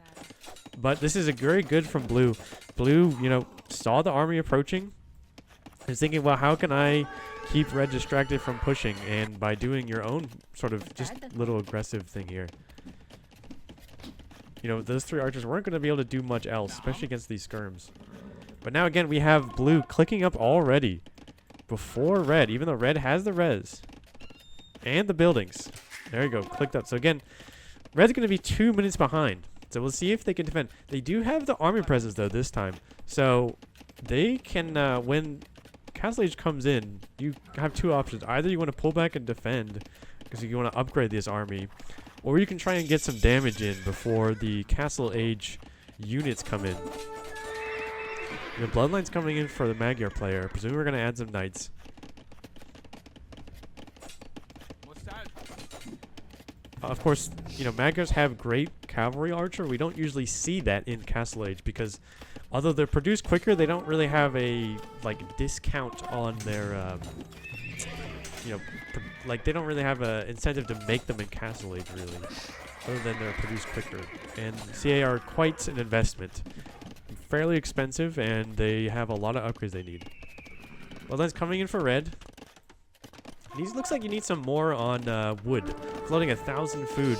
Speaker 1: But this is a very good from blue. Blue, saw the army approaching. Is thinking, well, how can I keep red distracted from pushing? And by doing your own sort of just little aggressive thing here. Those 3 archers weren't going to be able to do much else, especially against these skirms. But now again, we have blue clicking up already before red, even though red has the res and the buildings. There you go, clicked up. So again, red's going to be 2 minutes behind. So we'll see if they can defend. They do have the army presence though this time, so they can when Castle Age comes in, you have 2 options. Either you want to pull back and defend because you want to upgrade this army, or you can try and get some damage in before the Castle Age units come in. The Bloodline's coming in for the Magyar player. Presumably we're going to add some knights. Of course, Magyars have great cavalry archer. We don't usually see that in Castle Age because although they're produced quicker, they don't really have a discount on their they don't really have a incentive to make them in Castle Age really, other than they're produced quicker. And CA are quite an investment, fairly expensive, and they have a lot of upgrades they need. Well, that's coming in for red. These looks like you need some more on wood. Floating 1,000 food.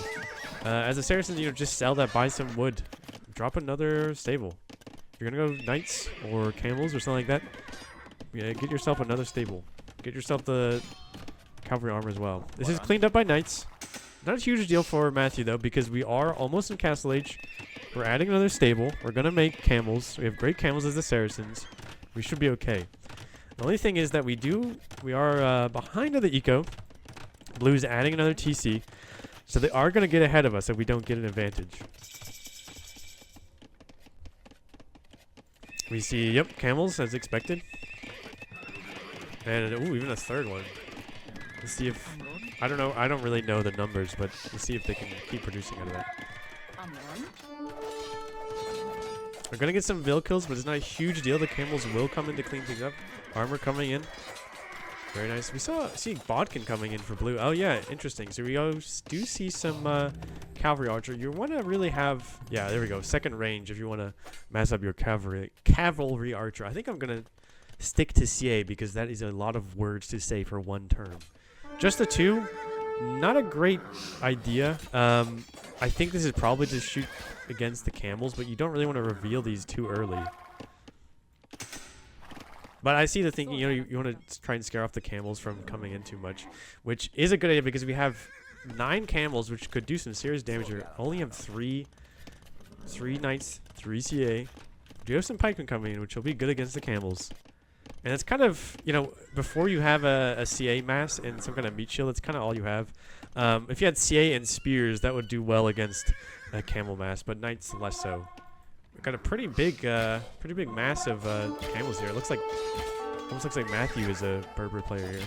Speaker 1: As a Saracen, just sell that, buy some wood, drop another stable. If you're gonna go knights or camels or something like that, get yourself another stable. Get yourself the cavalry armor as well. This is cleaned up by knights. Not a huge deal for Matthew though, because we are almost in Castle Age. We're adding another stable. We're gonna make camels. We have great camels as the Saracens. We should be okay. The only thing is that we are behind on the eco. Blue's adding another TC, so they are gonna get ahead of us if we don't get an advantage. We see, yep, camels as expected. And, ooh, even a 3rd one. Let's see if, I don't know, I don't really know the numbers, but let's see if they can keep producing out of that. We're going to get some Vil kills, but it's not a huge deal. The camels will come in to clean things up. Armor coming in. Very nice. We see Bodkin coming in for blue. Oh, yeah. Interesting. So we do see some cavalry archer. You want to really have... Yeah, there we go. Second range if you want to mess up your cavalry archer. I think I'm going to stick to CA because that is a lot of words to say for one term. Just the two, not a great idea. I think this is probably to shoot against the camels, but you don't really want to reveal these too early. But I see the thinking, you know, you want to try and scare off the camels from coming in too much, which is a good idea because we have 9 camels, which could do some serious damage here. Only have 3 knights, 3 CA. We do have some pikemen coming in, which will be good against the camels. And it's kind of, you know, before you have a CA mass and some kind of meat shield, that's kind of all you have. If you had CA and spears, that would do well against a camel mass, but knights less so. We've got a pretty big mass of camels here. It looks like, almost looks like Matthew is a Berber player here.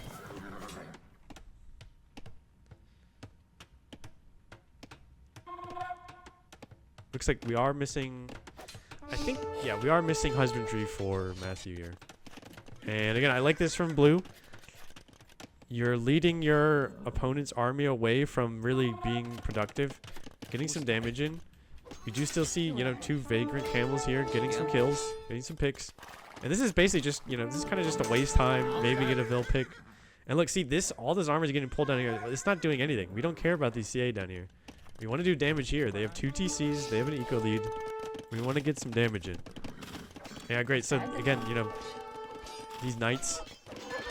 Speaker 1: Looks like we are missing, I think, yeah, we are missing husbandry for Matthew here. And again, I like this from blue. You're leading your opponent's army away from really being productive, getting some damage in. You do still see, you know, 2 vagrant camels here, getting some kills, getting some picks. And this is basically just, you know, this is kind of just a waste time. Maybe get a Vil pick. And look, see, all this armor is getting pulled down here. It's not doing anything. We don't care about these CA down here. We want to do damage here. They have 2 TCs. They have an eco lead. We want to get some damage in. Yeah, great. So, again, you know, these knights,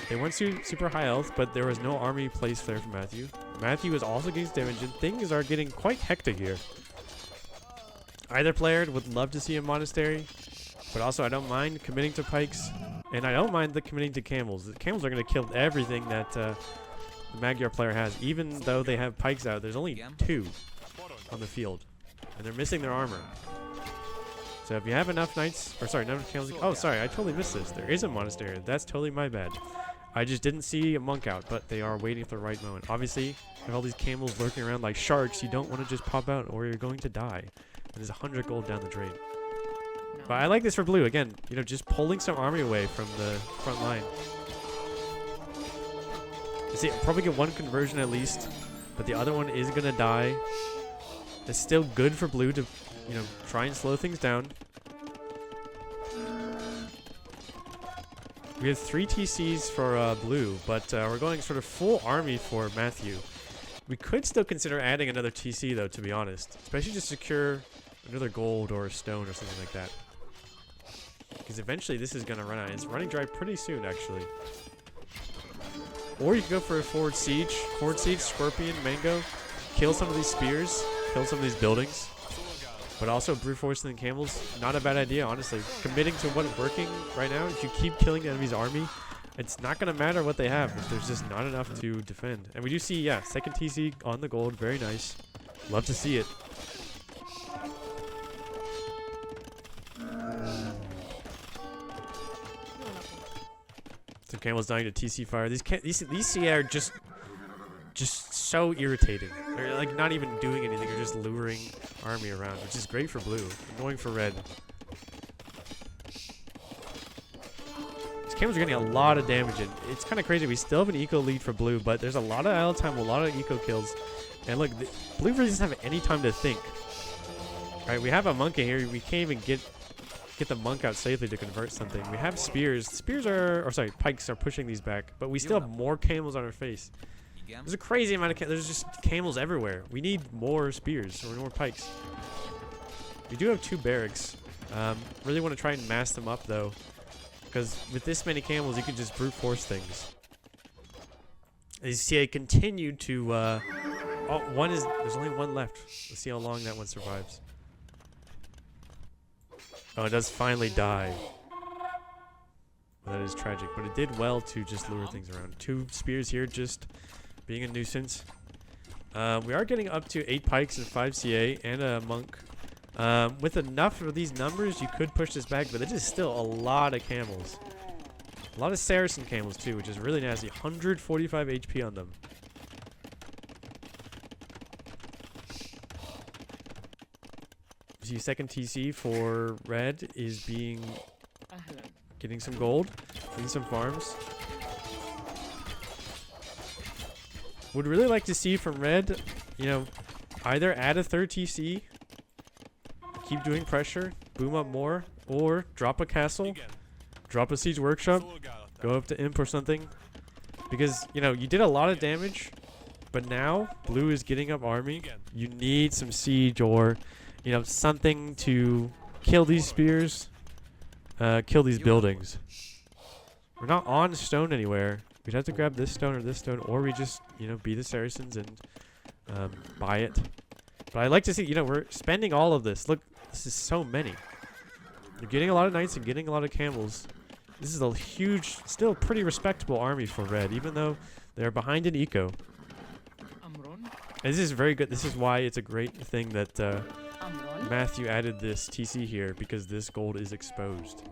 Speaker 1: they weren't super high health, but there was no army placed there for Matthew. Matthew is also getting damage in. Things are getting quite hectic here. Either player would love to see a monastery, but also I don't mind committing to pikes, and I don't mind committing to camels. The camels are going to kill everything that the Magyar player has, even though they have pikes out. There's only 2 on the field, and they're missing their armor. So if you have enough knights, or sorry, enough camels. Oh, sorry, I totally missed this. There is a monastery. That's totally my bad. I just didn't see a monk out, but they are waiting for the right moment. Obviously, with all these camels lurking around like sharks, you don't want to just pop out or you're going to die. And there's 100 gold down the drain. But I like this for blue. Again, you know, just pulling some army away from the front line. You see, I'll probably get 1 conversion at least, but the other one is going to die. It's still good for blue to, you know, try and slow things down. We have 3 TCs for blue, but we're going sort of full army for Matthew. We could still consider adding another TC, though, to be honest. Especially to secure another gold or a stone or something like that. Because eventually this is going to run out. It's running dry pretty soon, actually. Or you can go for a forward siege. Forward siege, Scorpion, Mango. Kill some of these spears. Kill some of these buildings. But also brute forcing the camels. Not a bad idea, honestly. Committing to what's working right now. If you keep killing the enemy's army, it's not going to matter what they have if there's just not enough to defend. And we do see, yeah, second TC on the gold. Very nice. Love to see it. Some camels dying to TC fire. These CA are just so irritating. They're like not even doing anything. They're just luring army around, which is great for blue. Annoying for red. These camels are getting a lot of damage in. It's kind of crazy. We still have an eco lead for blue, but there's a lot of idle time, a lot of eco kills. And look, blue really doesn't have any time to think. All right, we have a monk in here. We can't even get the monk out safely to convert something. We have spears. Pikes are pushing these back, but we still have more camels on our face. There's a crazy amount of there's just camels everywhere. We need more spears or more pikes. We do have 2 barracks. Really want to try and mass them up though, because with this many camels, you can just brute force things. As you see, I continue to. There's only 1 left. Let's see how long that one survives. Oh, it does finally die. Well, that is tragic, but it did well to just lure things around. 2 spears here, just being a nuisance. We are getting up to 8 pikes and 5 CA and a monk. With enough of these numbers, you could push this back, but it is still a lot of camels. A lot of Saracen camels too, which is really nasty. 145 HP on them. You see second TC for red is getting some gold, getting some farms. Would really like to see from red, you know, either add a third TC, keep doing pressure, boom up more, or drop a castle, drop a siege workshop, go up to imp or something. Because, you know, you did a lot of damage, but now blue is getting up army. You need some siege or, you know, something to kill these spears, kill these buildings. We're not on stone anywhere. We'd have to grab this stone, or we just, you know, be the Saracens and buy it. But I like to see, you know, we're spending all of this. Look, this is so many. You're getting a lot of knights and getting a lot of camels. This is a huge, still pretty respectable army for red, even though they're behind in eco. And this is very good. This is why it's a great thing that Matthew added this TC here, because this gold is exposed.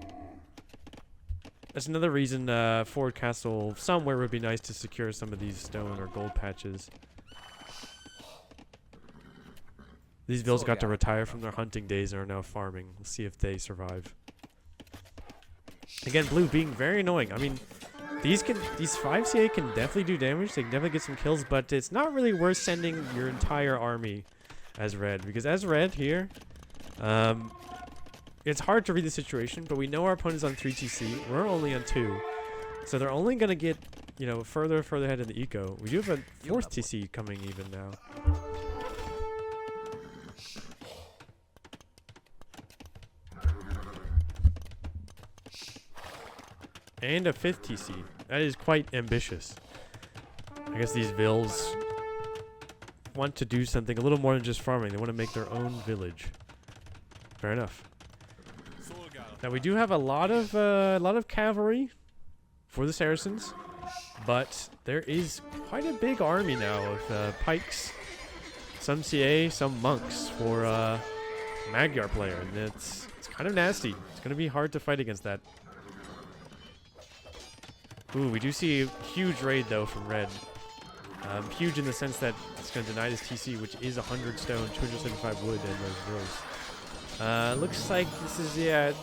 Speaker 1: That's another reason Ford Castle somewhere would be nice to secure some of these stone or gold patches. These vills got to retire from their hunting days and are now farming. We'll see if they survive. Again, blue being very annoying. I mean, these 5CA can definitely do damage. They can definitely get some kills, but it's not really worth sending your entire army as red, because as red here, it's hard to read the situation, but we know our opponent's on 3 TC. We're only on 2. So they're only going to get, you know, further ahead in the eco. We do have a 4th TC coming even now. And a 5th TC. That is quite ambitious. I guess these vills want to do something a little more than just farming. They want to make their own village. Fair enough. Now we do have a lot of cavalry for the Saracens, but there is quite a big army now of pikes, some CA, some monks for Magyar player, and it's kind of nasty. It's going to be hard to fight against that. Ooh, we do see a huge raid though from red. Huge in the sense that it's going to deny this TC, which is 100 stone, 275 wood, and those vills. Looks like this is, yeah, I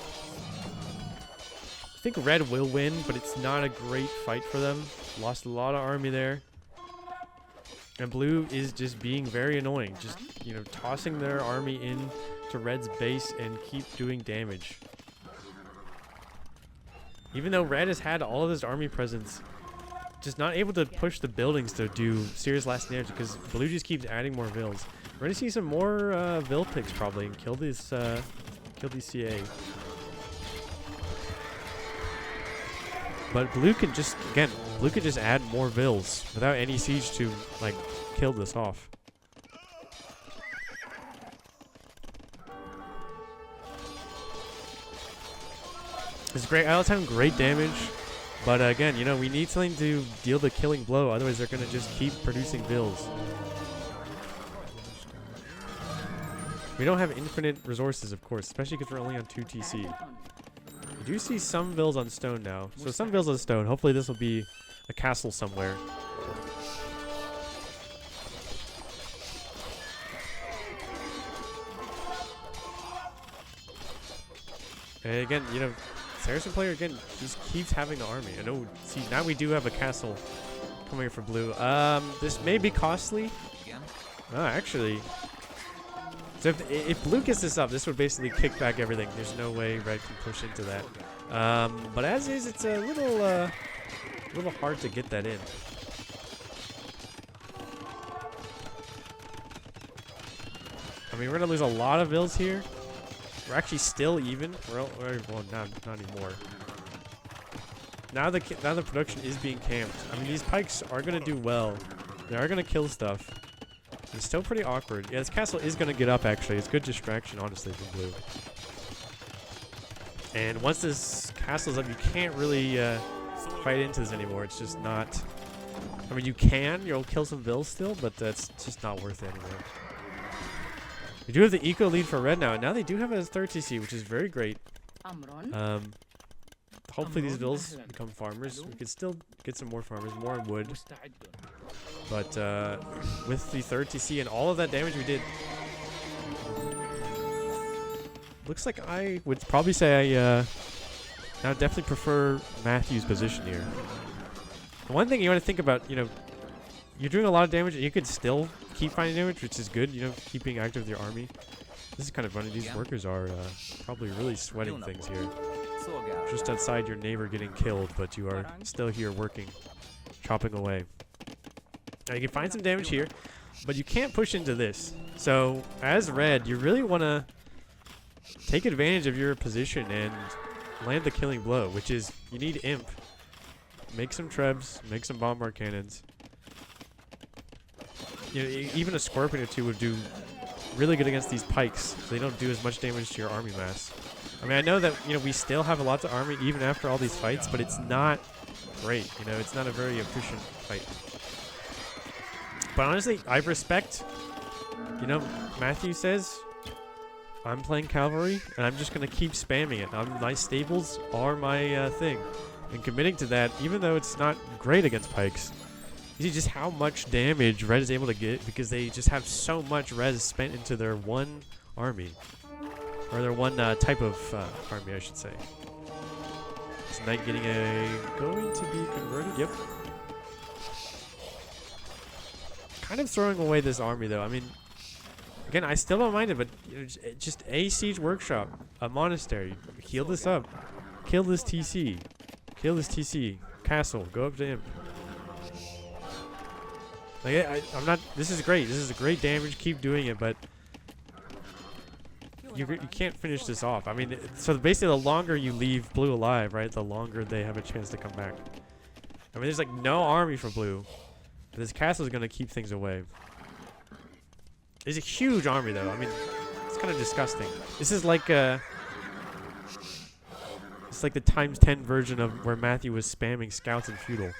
Speaker 1: think red will win, but it's not a great fight for them. Lost a lot of army there. And blue is just being very annoying. Just, you know, tossing their army in to red's base and keep doing damage. Even though red has had all of his army presence, just not able to push the buildings to do serious lasting damage because blue just keeps adding more vills. We're going to see some more vill picks probably and kill these CA. But blue can just, again, blue can just add more vills without any siege to, like, kill this off. It's great. Islet's having great damage. But again, you know, we need something to deal the killing blow. Otherwise, they're going to just keep producing vills. We don't have infinite resources, of course, especially because we're only on 2 TC. We do see some vills on stone now. So some vills on stone. Hopefully this will be a castle somewhere. And again, you know, Saracen player, again, just keeps having the army. I know, see, now we do have a castle coming for blue. This may be costly. Oh, actually. So if blue gets this up, this would basically kick back everything. There's no way red can push into that. But as is, it's a little hard to get that in. I mean, we're going to lose a lot of vills here. We're actually still even. Well, not anymore. Now the production is being camped. I mean, these pikes are going to do well. They are going to kill stuff. It's still pretty awkward. Yeah, this castle is going to get up, actually. It's good distraction, honestly, from blue. And once this castle's up, you can't really fight into this anymore. It's just not... I mean, you can. You'll kill some vills still, but that's just not worth it anymore. We do have the eco lead for red now, and now they do have a 3rd TC, which is very great. Hopefully these vills become farmers. We could still get some more farmers, more wood. But with the 3rd TC and all of that damage we did, looks like I would probably say I would definitely prefer Matthew's position here. The one thing you want to think about, you know, you're doing a lot of damage and you could still keep finding damage, which is good, you know, keeping active with your army. This is kind of funny. These workers are probably really sweating things here. Just outside your neighbor getting killed, but you are still here working, chopping away. Now you can find some damage here, but you can't push into this. So as red, you really want to take advantage of your position and land the killing blow, which is you need imp. Make some trebs, make some bombard cannons. You know, even a scorpion or two would do really good against these pikes, so they don't do as much damage to your army mass. I mean, I know that, you know, we still have lots of army even after all these fights, but it's not great. You know, it's not a very efficient fight. But honestly, I respect, you know, Matthew says, I'm playing cavalry, and I'm just going to keep spamming it. My stables are my thing. And committing to that, even though it's not great against pikes, you see just how much damage red is able to get because they just have so much res spent into their one army. Or their one type of army, I should say. Is knight getting going to be converted? Yep. Kind of throwing away this army, though. I mean, again, I still don't mind it, but you know, just a siege workshop, a monastery. Heal this up. Kill this TC. Kill this TC. Castle. Go up to imp. Like, I'm not. This is great. This is a great damage. Keep doing it, but you can't finish this off. I mean, so basically, the longer you leave blue alive, right, the longer they have a chance to come back. I mean, there's like no army for blue. But this castle is going to keep things away. It's a huge army, though. I mean, it's kind of disgusting. This is like it's like the ×10 version of where Matthew was spamming scouts and feudal.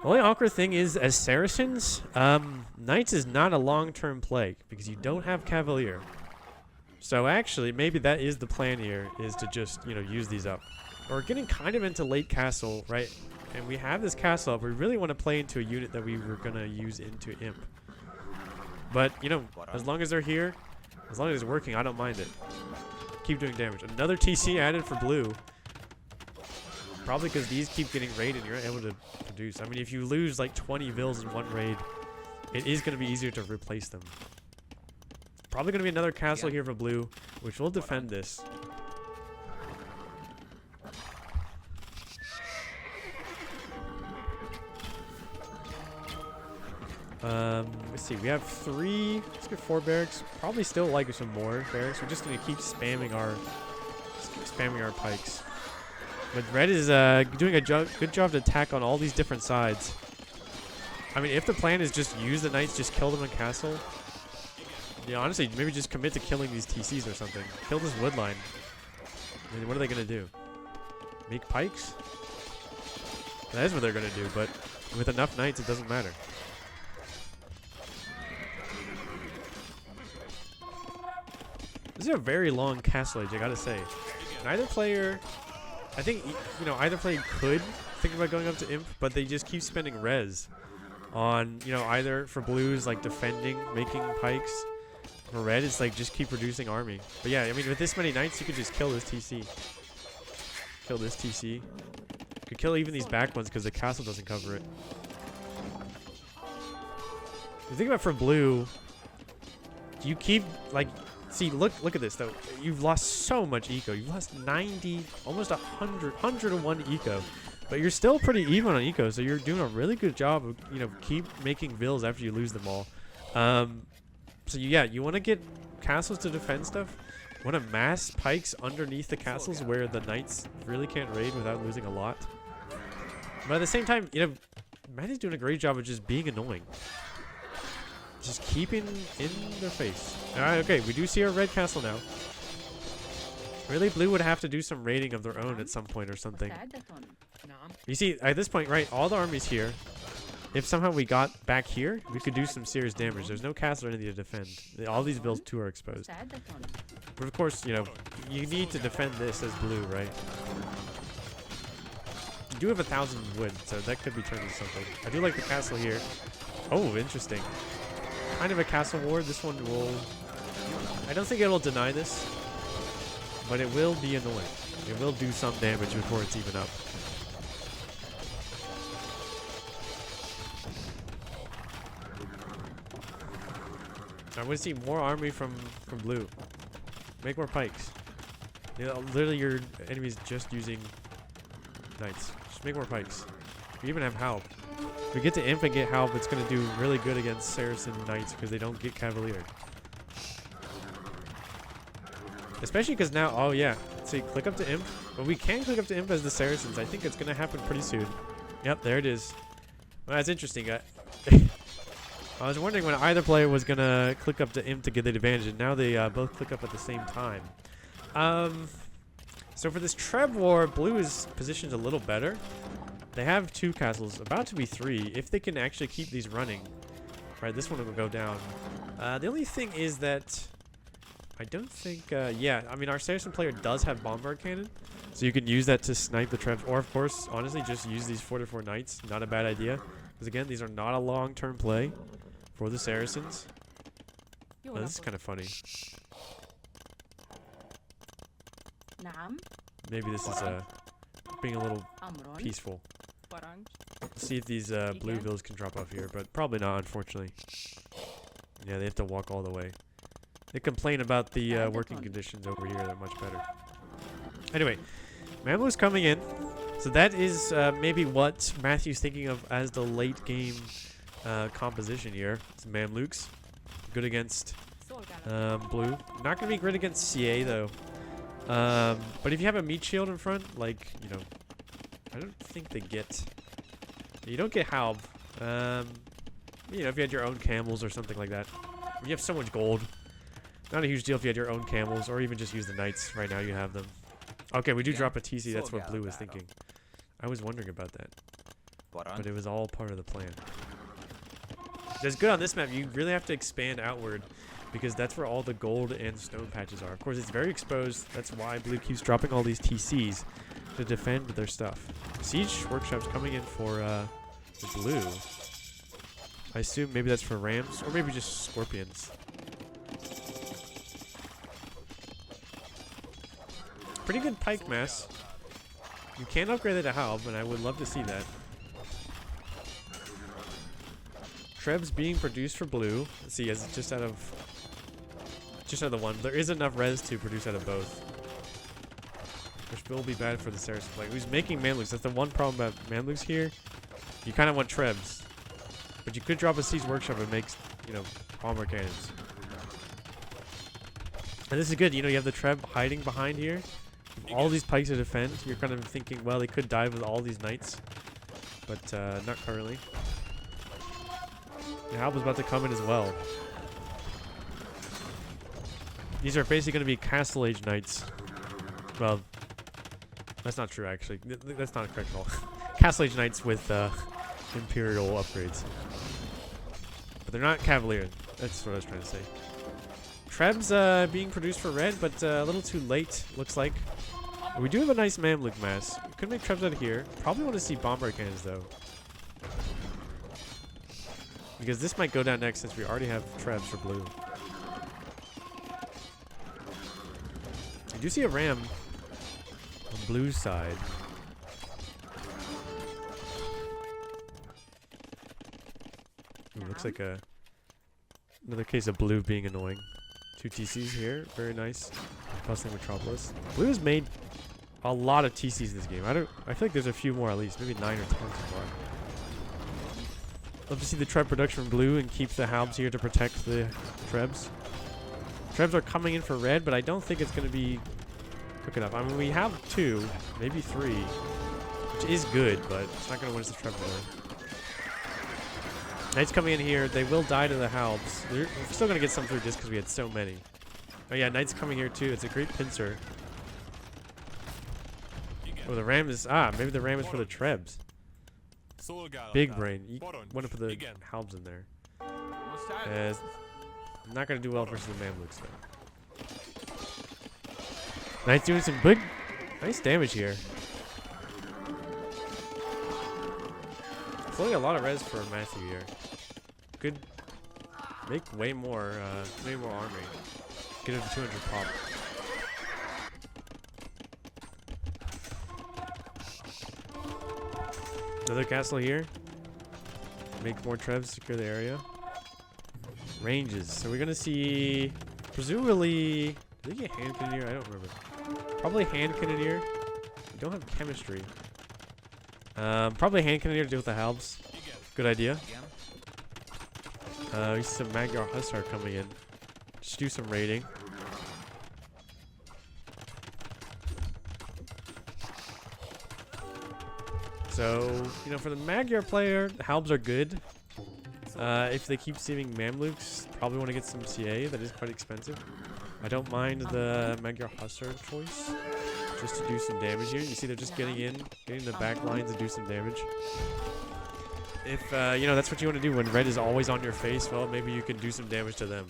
Speaker 1: The only awkward thing is, as Saracens, knights is not a long-term play because you don't have cavalier. So actually, maybe that is the plan here, is to just, you know, use these up. We're getting kind of into late castle, right? And we have this castle up. We really want to play into a unit that we were going to use into imp. But, you know, as long as they're here, as long as it's working, I don't mind it. Keep doing damage. Another TC added for blue. Probably because these keep getting raided and you're not able to produce. I mean, if you lose like 20 vills in one raid, it is going to be easier to replace them. Probably going to be another castle here for blue, which will defend this. Let's see. We have 3. Let's get 4 barracks. Probably still like some more barracks. We're just going to keep spamming our pikes. But red is doing a good job to attack on all these different sides. I mean, if the plan is just use the knights, just kill them in castle. Yeah, honestly, maybe just commit to killing these TCs or something. Kill this wood line. I mean, what are they going to do? Make pikes? That is what they're going to do, but with enough knights, it doesn't matter. This is a very long castle age, I gotta say. Neither player, I think, you know, either player could think about going up to imp, but they just keep spending res on, you know, either for blues, like defending, making pikes. For red, it's like just keep reducing army. But yeah, I mean, with this many knights, you could just kill this TC. Kill this TC. You could kill even these back ones because the castle doesn't cover it. The thing about for blue, you keep, like, see, look at this, though. You've lost so much eco. You've lost 90, almost 101 eco. But you're still pretty even on eco, so you're doing a really good job of, you know, keep making vills after you lose them all. So yeah, you want to get castles to defend stuff. You want to mass pikes underneath the castles where the knights really can't raid without losing a lot. But at the same time, you know, Matt is doing a great job of just being annoying. Just keeping in their face. Alright, okay, we do see our red castle now. Really, blue would have to do some raiding of their own at some point or something. You see, at this point, right, all the armies here. If somehow we got back here, we could do some serious damage. There's no castle or anything to defend. All these vills too are exposed. But of course, you know, you need to defend this as blue, right? You do have 1,000 wood, so that could be turned into something. I do like the castle here. Oh, interesting. Kind of a castle ward. This one will... I don't think it'll deny this. but it will be annoying. It will do some damage before it's even up. I want to see more army from blue. Make more pikes. You know, literally, your enemy's just using knights. Just make more pikes. You even have Halb. If we get to Imp and get Halb, it's going to do really good against Saracen knights because they don't get Cavalier. Especially because now, oh yeah, see, click up to Imp. But we can click up to Imp as the Saracens. I think it's going to happen pretty soon. Yep, there it is. Well, that's interesting. I was wondering when either player was going to click up to Imp to get the advantage, and now they both click up at the same time. So for this Treb War, blue is positioned a little better. They have 2 castles, about to be 3, if they can actually keep these running. Right, this one will go down. The only thing is that I don't think, yeah, I mean, our Saracen player does have Bombard Cannon, so you can use that to snipe the Trebs, or of course, honestly, just use these 4-4 Knights. Not a bad idea, because again, these are not a long-term play for the Saracens. Oh, this is kind of funny. Maybe this is being a little peaceful. Let's see if these blue villas can drop off here, but probably not, unfortunately. Yeah, they have to walk all the way. They complain about the working conditions over here. They're much better. Anyway, Mamlu's coming in. So that is maybe what Matthew's thinking of as the late game composition here. It's Mamluks. Good against blue. Not going to be great against CA, though. But if you have a meat shield in front, like, you know, I don't think they get... You don't get Halb. You know, if you had your own camels or something like that. You have so much gold. Not a huge deal if you had your own camels, or even just use the knights. Right now you have them. Okay, we do drop a TC. That's what blue was thinking. I was wondering about that. But it was all part of the plan. That's good on this map. You really have to expand outward, because that's where all the gold and stone patches are. Of course, it's very exposed. That's why blue keeps dropping all these TCs to defend their stuff. Siege Workshop's coming in for the blue. I assume maybe that's for rams, or maybe just scorpions. Pretty good pike mass. You can upgrade it to Halb, and I would love to see that. Trebs being produced for blue. Let's see, it's just out of the one. There is enough res to produce out of both, which will be bad for the Saracen player who's making Mamluks. That's the one problem about Mamluks here. You kind of want Trebs, but you could drop a Siege Workshop and make, you know, bomber cannons. And this is good. You know, you have the Treb hiding behind here. All these pikes to defend. You're kind of thinking, well, they could dive with all these knights, but not currently. The Halb is about to come in as well. These are basically going to be Castle Age Knights. Well, that's not true, actually. That's not a correct call. Castle Age Knights with Imperial upgrades. But they're not Cavalier. That's what I was trying to say. Trebs being produced for red, but a little too late, looks like. We do have a nice Mamluk mass. We could make Trebs out of here. Probably want to see Bomber Cannons, though. Because this might go down next since we already have Trebs for blue. I do see a ram on blue's side. Ooh, looks like another case of blue being annoying. 2 TCs here, very nice. Bustling Metropolis. Blue has made a lot of TCs this game. I feel like there's a few more at least, maybe 9 or 10 so far. Love to see the Treb production from blue and keep the Halbs here to protect the Trebs. Trebs are coming in for red, but I don't think it's going to be quick enough. I mean, we have 2, maybe 3, which is good, but it's not going to win us the Treb war. Knights coming in here. They will die to the Halbs. We're still going to get some through just because we had so many. Oh yeah, Knights coming here too. It's a great pincer. Oh, the ram is... Ah, maybe the ram is for the Trebs. Big brain. You want to put the Halbs in there. Not going to do well versus the Mamluks though. Knights doing some big... Nice damage here. Flowing a lot of res for Matthew here. Could make way more army. Get it to 200 pop. Another castle here. Make more trebs, secure the area. Ranges. So we're gonna see, presumably, did they get hand cannoneer? I don't remember. Probably hand cannoneer. We don't have chemistry. Probably hand cannoneer to deal with the halbs. Good idea. We see some Magyar Hussar coming in. Just do some raiding. So, you know, for the Magyar player, the halbs are good. If they keep seeing Mamluks, probably want to get some CA. That is quite expensive. I don't mind the Magyar Hussar choice, just to do some damage here. You see they're just getting in the back lines to do some damage. If, you know, that's what you want to do when red is always on your face, well, maybe you can do some damage to them.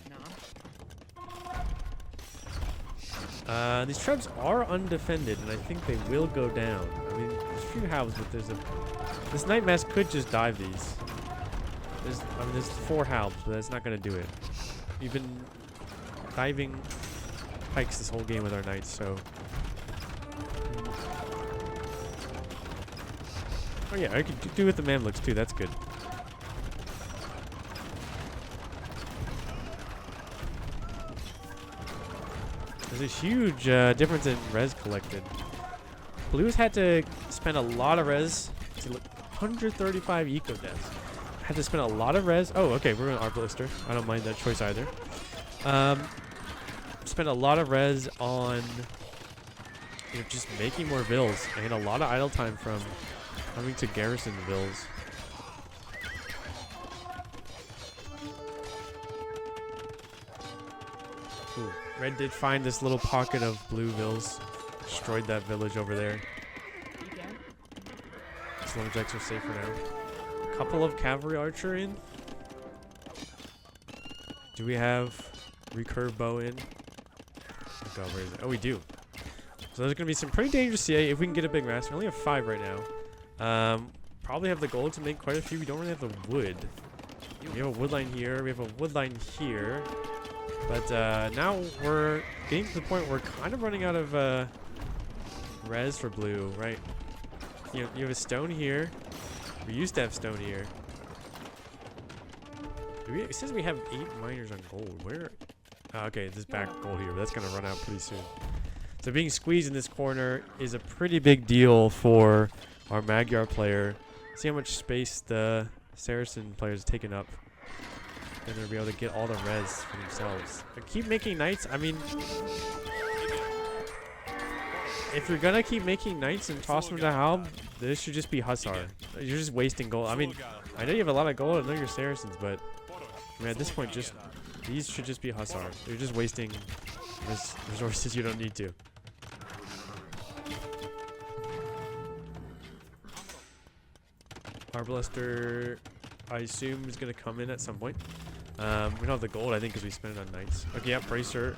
Speaker 1: These trebs are undefended, and I think they will go down. I mean, there's a few halves, but this Night Mask could just dive these. There's 4 halves, but that's not going to do it. We've been diving pikes this whole game with our knights, so... Oh yeah, I could do with the Mamluks too, that's good. There's a huge difference in res collected. Blues had to spend a lot of res. See, look, 135 eco deaths. Had to spend a lot of res. Oh, okay, we're going to Arbalester. I don't mind that choice either. Spent a lot of res on, you know, just making more vills, and a lot of idle time from having to garrison the vills. Ooh, red did find this little pocket of blue vills. Destroyed that village over there. These lumberjacks are safe for now. Couple of cavalry archer in. Do we have recurve bow in? Oh god, where is it? Oh, we do. So there's gonna be some pretty dangerous CA if we can get a big mass. We only have 5 right now. Probably have the gold to make quite a few. We don't really have the wood. We have a wood line here. We have a wood line here. But now we're getting to the point where we're kind of running out of res for blue, right? You know, you have a stone here. We used to have stone here. It says we have 8 miners on gold. Where? Okay, this back gold here, but that's gonna run out pretty soon. So being squeezed in this corner is a pretty big deal for our Magyar player. See how much space the Saracen players taken up. And they'll be able to get all the res for themselves. But keep making knights. I mean, if you're gonna keep making knights and toss them to Halb, this should just be Hussar. You're just wasting gold. I mean, I know you have a lot of gold. I know you're Saracens, but I mean, at this point, just these should just be Hussar. You're just wasting resources you don't need to. Arbalester, I assume, is going to come in at some point. We don't have the gold, I think, because we spent it on knights. Okay, yeah, Bracer.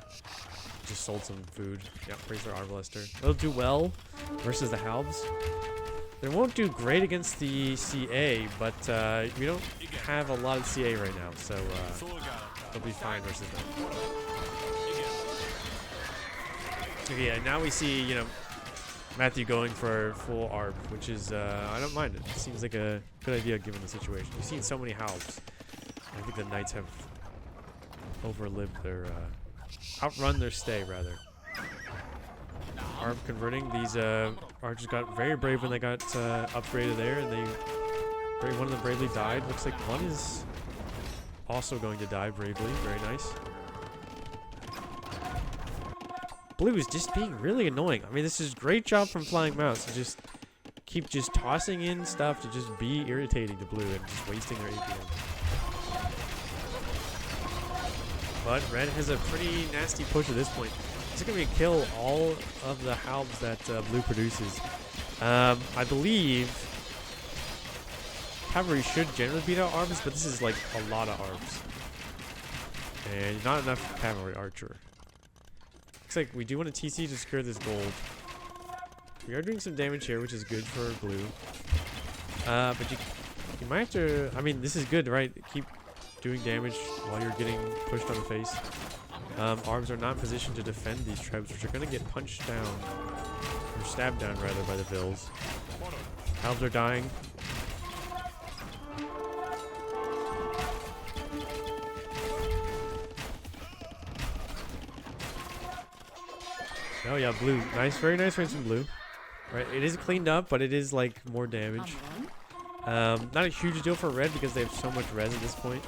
Speaker 1: Just sold some food. Yeah, Bracer, Arbalester. They'll do well versus the Halbs. They won't do great against the CA, but we don't have a lot of CA right now, so they'll be fine versus them. Okay, yeah, now we see, you know, Matthew going for full ARB, which is, I don't mind it. It seems like a good idea given the situation. We've seen so many Halbs. I think the Knights have overlived their, outrun their stay, rather. ARB converting. These archers got very brave when they got upgraded there, and one of them bravely died. Looks like one is also going to die bravely. Very nice. Blue is just being really annoying. I mean, this is a great job from FlyingMouse to just keep just tossing in stuff to just be irritating to Blue and just wasting their APM. But Red has a pretty nasty push at this point. It's going to kill all of the Halbs that Blue produces. I believe Cavalry should generally beat out Arbs, but this is like a lot of Arbs. And not enough Cavalry Archer. Looks like we do want a TC to secure this gold. We are doing some damage here, which is good for Blue. But you might have to... I mean, this is good, right? Keep doing damage while you're getting pushed on the face. Arms are not in position to defend these trebs, which are going to get punched down, or stabbed down rather, by the Vills. Halbs are dying. Oh yeah, blue. Nice, very nice range from blue. Right, it is cleaned up, but it is like more damage. Not a huge deal for red because they have so much res at this point.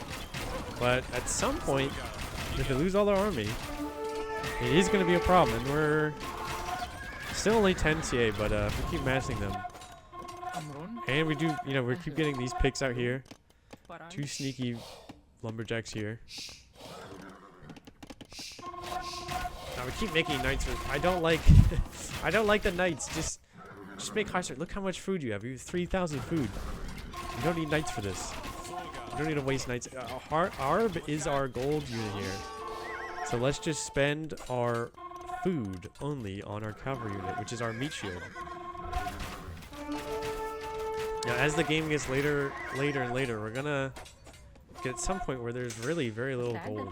Speaker 1: But at some point, if they lose all their army, it is going to be a problem. And we're still only 10 CA, but if we keep massing them. And we do, you know, we keep getting these picks out here. 2 sneaky lumberjacks here. Now we keep making knights. I don't like, I don't like the knights. Just make high start. Look how much food you have. You have 3,000 food. You don't need knights for this. You don't need to waste knights. Arb is our gold unit here. So let's just spend our food only on our cavalry unit, which is our meat shield. Now, as the game gets later and later, we're gonna get at some point where there's really very little gold.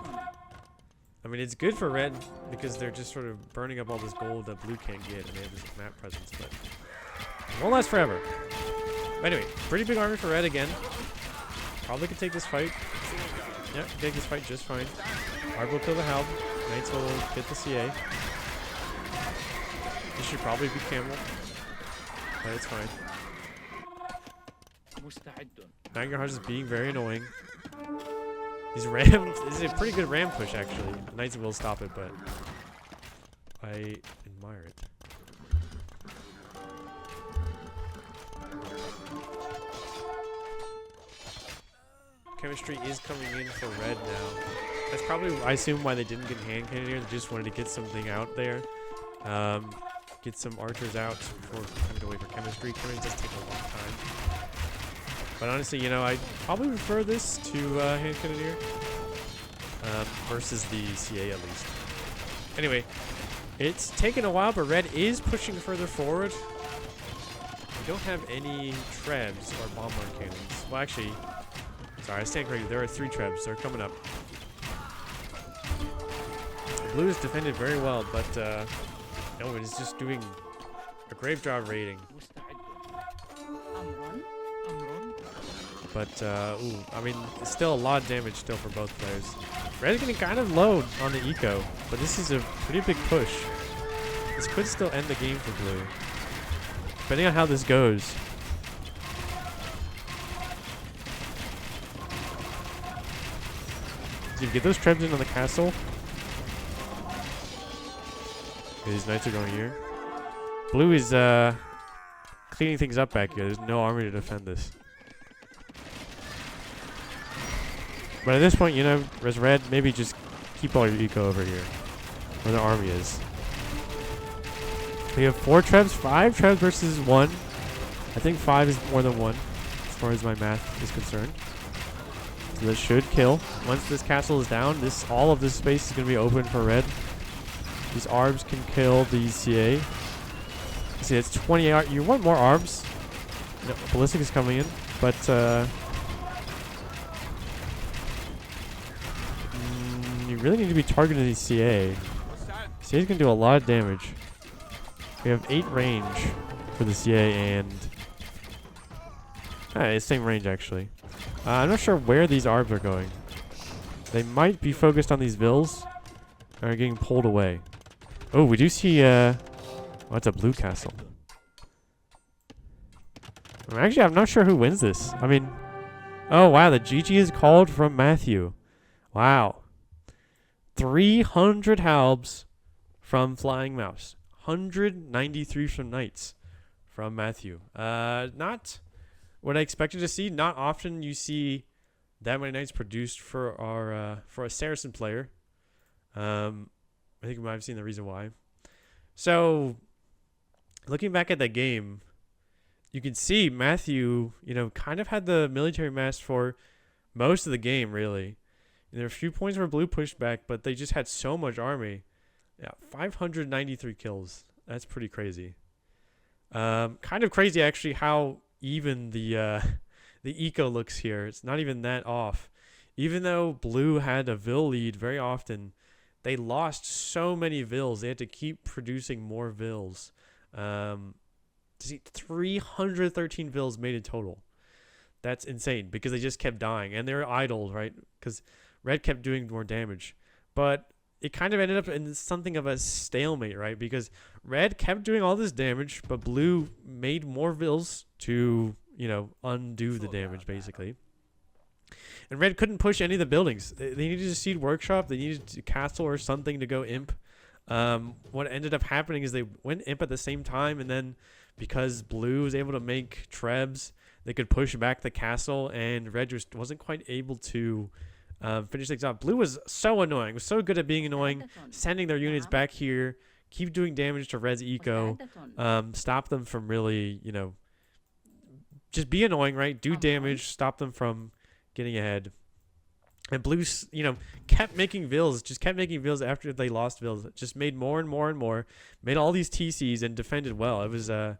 Speaker 1: I mean, it's good for red because they're just sort of burning up all this gold that blue can't get, and they have this map presence, but it won't last forever. But anyway, pretty big army for red again. Probably could take this fight. Yep, take this fight just fine. Arb will kill the Halb. Knights will get the CA. This should probably be Camel, but it's fine. Vanguard is being very annoying. These rams, this is a pretty good ram push actually. Knights will stop it, but I admire it. Chemistry is coming in for red now. That's probably, I assume, why they didn't get hand cannoneer. They just wanted to get something out there. Get some archers out before having to wait for chemistry. Chemistry does take a long time. But honestly, you know, I probably prefer this to hand cannoneer versus the CA at least. Anyway, it's taken a while, but red is pushing further forward. We don't have any trebs or bombard cannons. Well, actually, sorry, I stand corrected. There are 3 trebs. They're coming up. Blue is defended very well, but no, it is just doing a great job raiding. But, ooh, I mean, it's still a lot of damage still for both players. Red's getting kind of low on the eco, but this is a pretty big push. This could still end the game for blue, depending on how this goes. Did you get those trebs in on the castle? Okay, these knights are going here. Blue is cleaning things up back here. There's no army to defend this. But at this point, you know, as red, maybe just keep all your eco over here, where the army is. We have 4 trebs, 5 trebs versus 1. I think 5 is more than 1, as far as my math is concerned. So this should kill. Once this castle is down, all of this space is going to be open for red. These arbs can kill the CA. See, it's 20 AR. You want more arbs. No, ballistic is coming in, but you really need to be targeting these CA. CA is going to do a lot of damage. We have 8 range for the CA and it's same range actually. I'm not sure where these arbs are going. They might be focused on these vills and are getting pulled away. Oh, we do see what's a blue castle? Actually, I'm not sure who wins this. I mean, oh wow, the GG is called from Matthew. Wow. 300 halbs from FlyingMouse. 193 from Knights from Matthew. Not what I expected to see. Not often you see that many Knights produced for our for a Saracen player. I think we might have seen the reason why. So, looking back at the game, you can see Matthew, you know, kind of had the military mass for most of the game, really. And there are a few points where blue pushed back, but they just had so much army. Yeah, 593 kills. That's pretty crazy. Kind of crazy, actually, how even the eco looks here. It's not even that off. Even though blue had a Vil lead very often, they lost so many Vils. They had to keep producing more Vils. See, 313 Vils made in total. That's insane because they just kept dying. And they were idled, right? Because red kept doing more damage. But it kind of ended up in something of a stalemate, right? Because red kept doing all this damage, but blue made more vills to, undo the damage, basically. And red couldn't push any of the buildings. They needed a seed workshop. They needed a castle or something to go imp. What ended up happening is they went imp at the same time, and then because blue was able to make trebs, they could push back the castle, and red just wasn't quite able to finish things off. Blue was so annoying. Was so good at being annoying, sending their units back here, keep doing damage to red's eco, stop them from really, just be annoying, right? Do damage, stop them from getting ahead. And blue, kept making vills, after they lost vills. Just made more and more and more, made all these TCs and defended well. It was a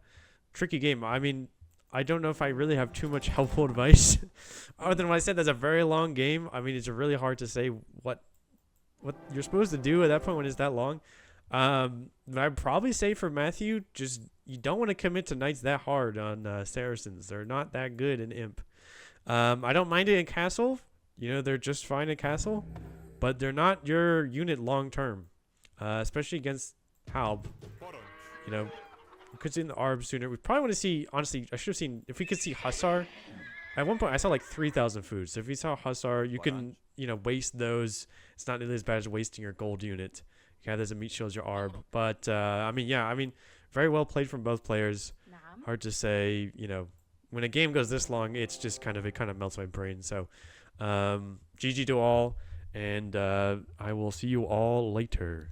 Speaker 1: tricky game. I mean, I don't know if I really have too much helpful advice other than what I said. That's a very long game. I mean, it's really hard to say what you're supposed to do at that point when it's that long. I'd probably say for Matthew, just you don't want to commit to knights that hard on Saracens. They're not that good in imp. I don't mind it in castle. They're just fine in castle, but they're not your unit long term, especially against Halb. We could see in the Arb sooner. We probably want to see, honestly, I should have seen, if we could see Hussar. At one point, I saw like 3,000 food. So if you saw Hussar, you can, waste those. It's not nearly as bad as wasting your gold unit. Okay, there's a meat shield, your Arb. But, very well played from both players. Hard to say, when a game goes this long, it's just it kind of melts my brain. So, GG to all, and I will see you all later.